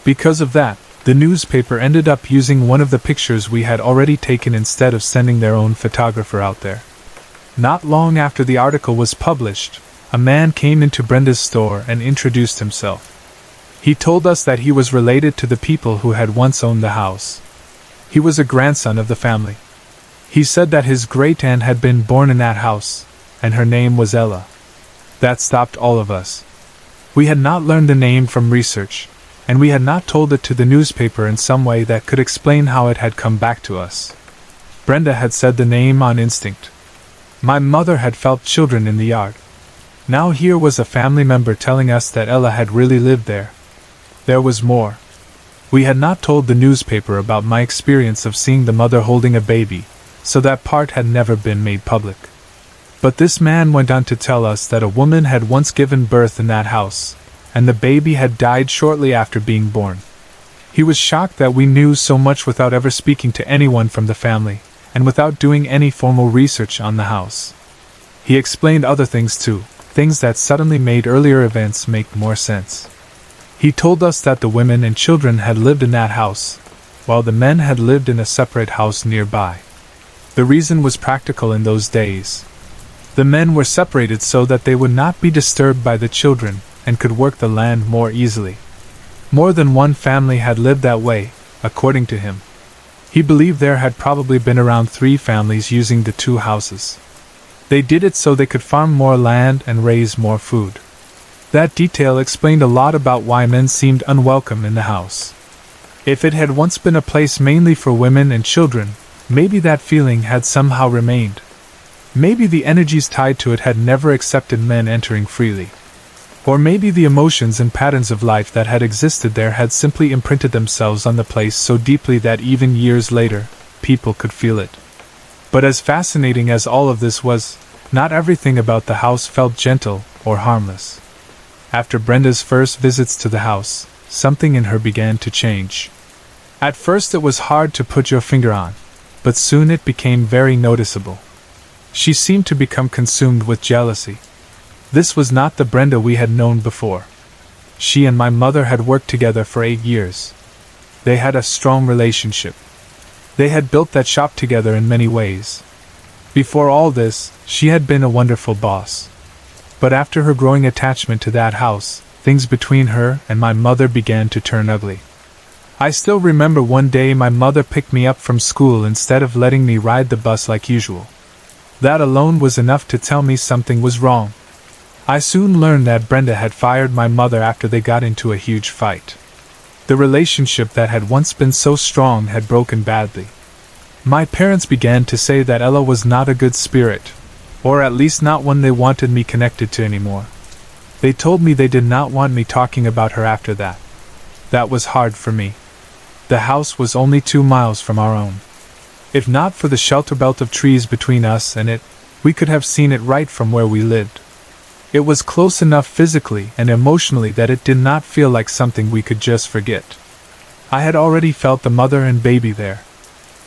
Because of that, the newspaper ended up using one of the pictures we had already taken instead of sending their own photographer out there. Not long after the article was published, a man came into Brenda's store and introduced himself. He told us that he was related to the people who had once owned the house. He was a grandson of the family. He said that his great-aunt had been born in that house, and her name was Ella. That stopped all of us. We had not learned the name from research, and we had not told it to the newspaper in some way that could explain how it had come back to us. Brenda had said the name on instinct. My mother had felt children in the yard. Now here was a family member telling us that Ella had really lived there. There was more. We had not told the newspaper about my experience of seeing the mother holding a baby, so that part had never been made public. But this man went on to tell us that a woman had once given birth in that house, and the baby had died shortly after being born. He was shocked that we knew so much without ever speaking to anyone from the family, and without doing any formal research on the house. He explained other things too, things that suddenly made earlier events make more sense. He told us that the women and children had lived in that house, while the men had lived in a separate house nearby. The reason was practical in those days. The men were separated so that they would not be disturbed by the children and could work the land more easily. More than one family had lived that way, according to him. He believed there had probably been around 3 families using the 2 houses. They did it so they could farm more land and raise more food. That detail explained a lot about why men seemed unwelcome in the house. If it had once been a place mainly for women and children, maybe that feeling had somehow remained. Maybe the energies tied to it had never accepted men entering freely. Or maybe the emotions and patterns of life that had existed there had simply imprinted themselves on the place so deeply that even years later, people could feel it. But as fascinating as all of this was, not everything about the house felt gentle or harmless. After Brenda's first visits to the house, something in her began to change. At first it was hard to put your finger on, but soon it became very noticeable. She seemed to become consumed with jealousy. This was not the Brenda we had known before. She and my mother had worked together for 8 years. They had a strong relationship. They had built that shop together in many ways. Before all this, she had been a wonderful boss. But after her growing attachment to that house, things between her and my mother began to turn ugly. I still remember one day my mother picked me up from school instead of letting me ride the bus like usual. That alone was enough to tell me something was wrong. I soon learned that Brenda had fired my mother after they got into a huge fight. The relationship that had once been so strong had broken badly. My parents began to say that Ella was not a good spirit, or at least not one they wanted me connected to anymore. They told me they did not want me talking about her after that. That was hard for me. The house was only 2 miles from our own. If not for the shelter belt of trees between us and it, we could have seen it right from where we lived. It was close enough physically and emotionally that it did not feel like something we could just forget. I had already felt the mother and baby there.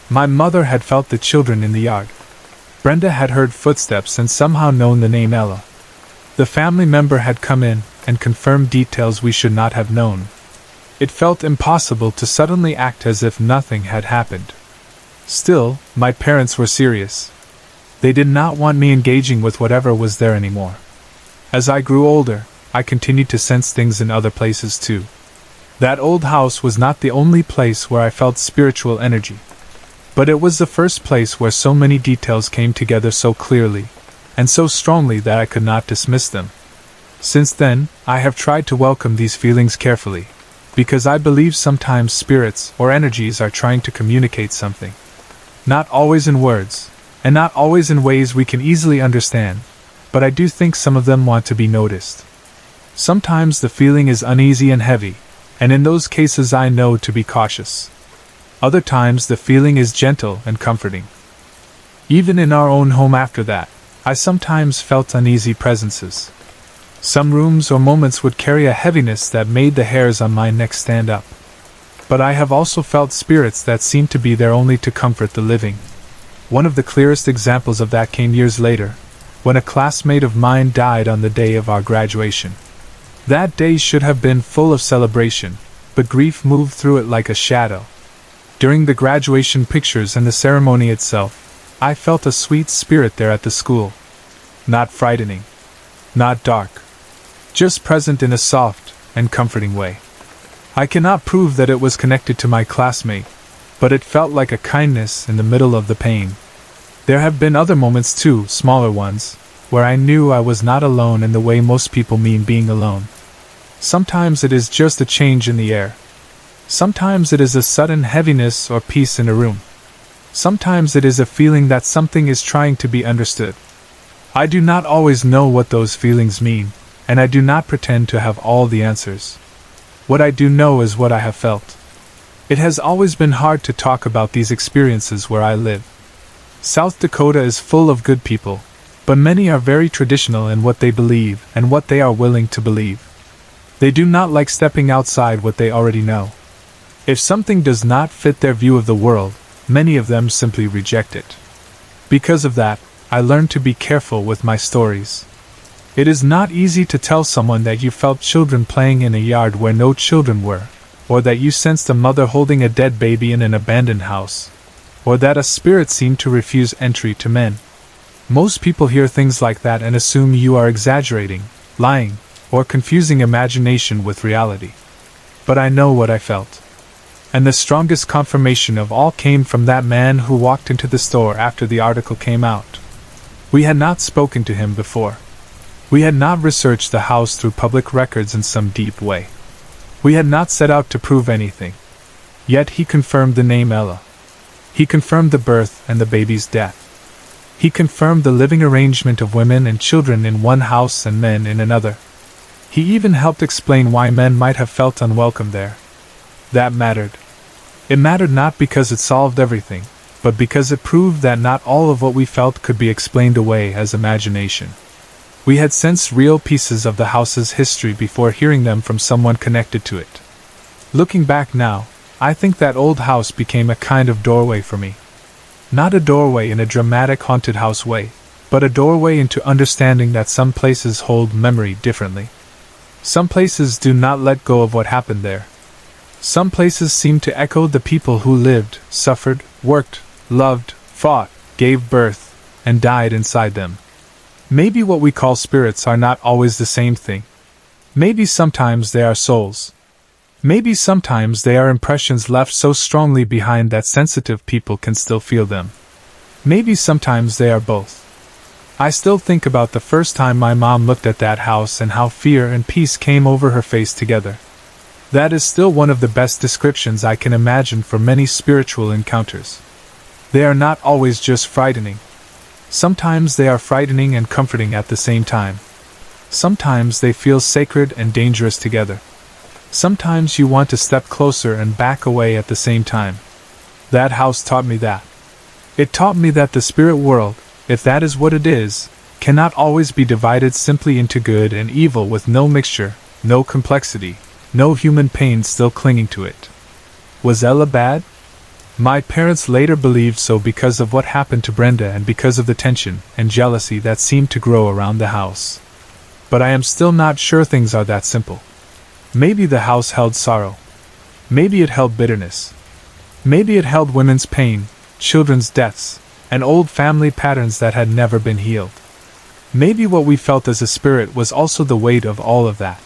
My mother had felt the children in the yard. Brenda had heard footsteps and somehow known the name Ella. The family member had come in and confirmed details we should not have known. It felt impossible to suddenly act as if nothing had happened. Still, my parents were serious. They did not want me engaging with whatever was there anymore. As I grew older, I continued to sense things in other places too. That old house was not the only place where I felt spiritual energy. But it was the first place where so many details came together so clearly, and so strongly that I could not dismiss them. Since then, I have tried to welcome these feelings carefully, because I believe sometimes spirits or energies are trying to communicate something. Not always in words, and not always in ways we can easily understand, but I do think some of them want to be noticed. Sometimes the feeling is uneasy and heavy, and in those cases I know to be cautious. Other times the feeling is gentle and comforting. Even in our own home after that, I sometimes felt uneasy presences. Some rooms or moments would carry a heaviness that made the hairs on my neck stand up. But I have also felt spirits that seemed to be there only to comfort the living. One of the clearest examples of that came years later, when a classmate of mine died on the day of our graduation. That day should have been full of celebration, but grief moved through it like a shadow. During the graduation pictures and the ceremony itself, I felt a sweet spirit there at the school. Not frightening, not dark, just present in a soft and comforting way. I cannot prove that it was connected to my classmate, but it felt like a kindness in the middle of the pain. There have been other moments too, smaller ones, where I knew I was not alone in the way most people mean being alone. Sometimes it is just a change in the air. Sometimes it is a sudden heaviness or peace in a room. Sometimes it is a feeling that something is trying to be understood. I do not always know what those feelings mean, and I do not pretend to have all the answers. What I do know is what I have felt. It has always been hard to talk about these experiences where I live. South Dakota is full of good people, but many are very traditional in what they believe and what they are willing to believe. They do not like stepping outside what they already know. If something does not fit their view of the world, many of them simply reject it. Because of that, I learned to be careful with my stories. It is not easy to tell someone that you felt children playing in a yard where no children were, or that you sensed a mother holding a dead baby in an abandoned house, or that a spirit seemed to refuse entry to men. Most people hear things like that and assume you are exaggerating, lying, or confusing imagination with reality. But I know what I felt. And the strongest confirmation of all came from that man who walked into the store after the article came out. We had not spoken to him before. We had not researched the house through public records in some deep way. We had not set out to prove anything. Yet he confirmed the name Ella. He confirmed the birth and the baby's death. He confirmed the living arrangement of women and children in one house and men in another. He even helped explain why men might have felt unwelcome there. That mattered. It mattered not because it solved everything, but because it proved that not all of what we felt could be explained away as imagination. We had sensed real pieces of the house's history before hearing them from someone connected to it. Looking back now, I think that old house became a kind of doorway for me. Not a doorway in a dramatic haunted house way, but a doorway into understanding that some places hold memory differently. Some places do not let go of what happened there. Some places seem to echo the people who lived, suffered, worked, loved, fought, gave birth, and died inside them. Maybe what we call spirits are not always the same thing. Maybe sometimes they are souls. Maybe sometimes they are impressions left so strongly behind that sensitive people can still feel them. Maybe sometimes they are both. I still think about the first time my mom looked at that house and how fear and peace came over her face together. That is still one of the best descriptions I can imagine for many spiritual encounters. They are not always just frightening. Sometimes they are frightening and comforting at the same time. Sometimes they feel sacred and dangerous together. Sometimes you want to step closer and back away at the same time. That house taught me that. It taught me that the spirit world, if that is what it is, cannot always be divided simply into good and evil with no mixture, no complexity, no human pain still clinging to it. Was Ella bad? My parents later believed so because of what happened to Brenda and because of the tension and jealousy that seemed to grow around the house. But I am still not sure things are that simple. Maybe the house held sorrow. Maybe it held bitterness. Maybe it held women's pain, children's deaths, and old family patterns that had never been healed. Maybe what we felt as a spirit was also the weight of all of that.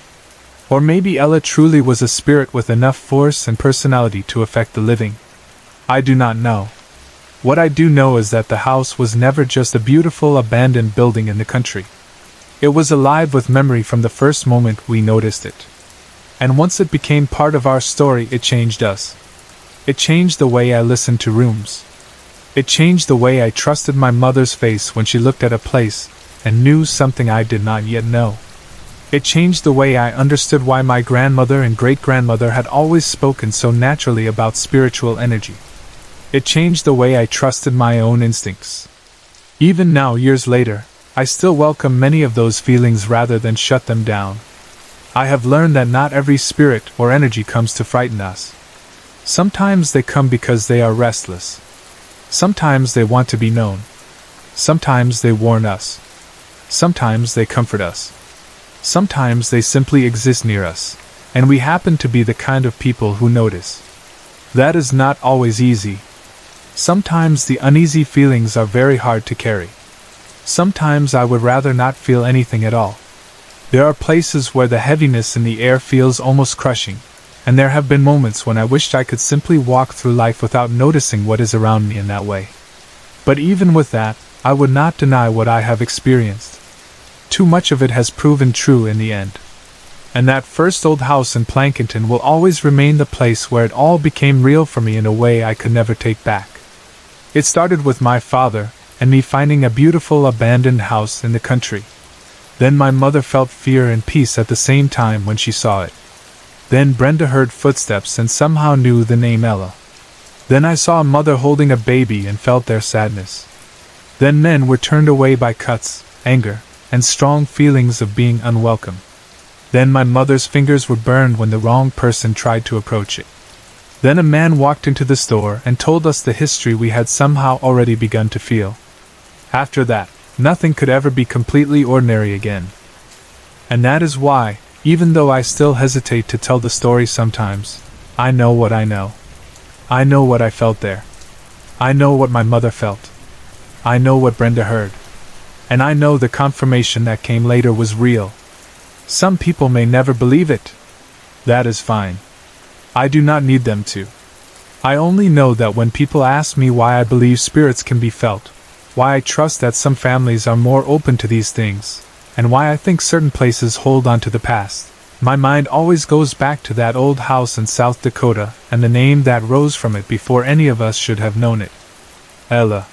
Or maybe Ella truly was a spirit with enough force and personality to affect the living. I do not know. What I do know is that the house was never just a beautiful abandoned building in the country. It was alive with memory from the first moment we noticed it. And once it became part of our story, it changed us. It changed the way I listened to rooms. It changed the way I trusted my mother's face when she looked at a place and knew something I did not yet know. It changed the way I understood why my grandmother and great-grandmother had always spoken so naturally about spiritual energy. It changed the way I trusted my own instincts. Even now, years later, I still welcome many of those feelings rather than shut them down. I have learned that not every spirit or energy comes to frighten us. Sometimes they come because they are restless. Sometimes they want to be known. Sometimes they warn us. Sometimes they comfort us. Sometimes they simply exist near us, and we happen to be the kind of people who notice. That is not always easy. Sometimes the uneasy feelings are very hard to carry. Sometimes I would rather not feel anything at all. There are places where the heaviness in the air feels almost crushing, and there have been moments when I wished I could simply walk through life without noticing what is around me in that way. But even with that, I would not deny what I have experienced. Too much of it has proven true in the end. And that first old house in Plankinton will always remain the place where it all became real for me in a way I could never take back. It started with my father and me finding a beautiful abandoned house in the country. Then my mother felt fear and peace at the same time when she saw it. Then Brenda heard footsteps and somehow knew the name Ella. Then I saw a mother holding a baby and felt their sadness. Then men were turned away by cuts, anger, and strong feelings of being unwelcome. Then my mother's fingers were burned when the wrong person tried to approach it. Then a man walked into the store and told us the history we had somehow already begun to feel. After that, nothing could ever be completely ordinary again. And that is why, even though I still hesitate to tell the story sometimes, I know what I know. I know what I felt there. I know what my mother felt. I know what Brenda heard. And I know the confirmation that came later was real. Some people may never believe it. That is fine. I do not need them to. I only know that when people ask me why I believe spirits can be felt, why I trust that some families are more open to these things, and why I think certain places hold on to the past, my mind always goes back to that old house in South Dakota and the name that rose from it before any of us should have known it. Ella.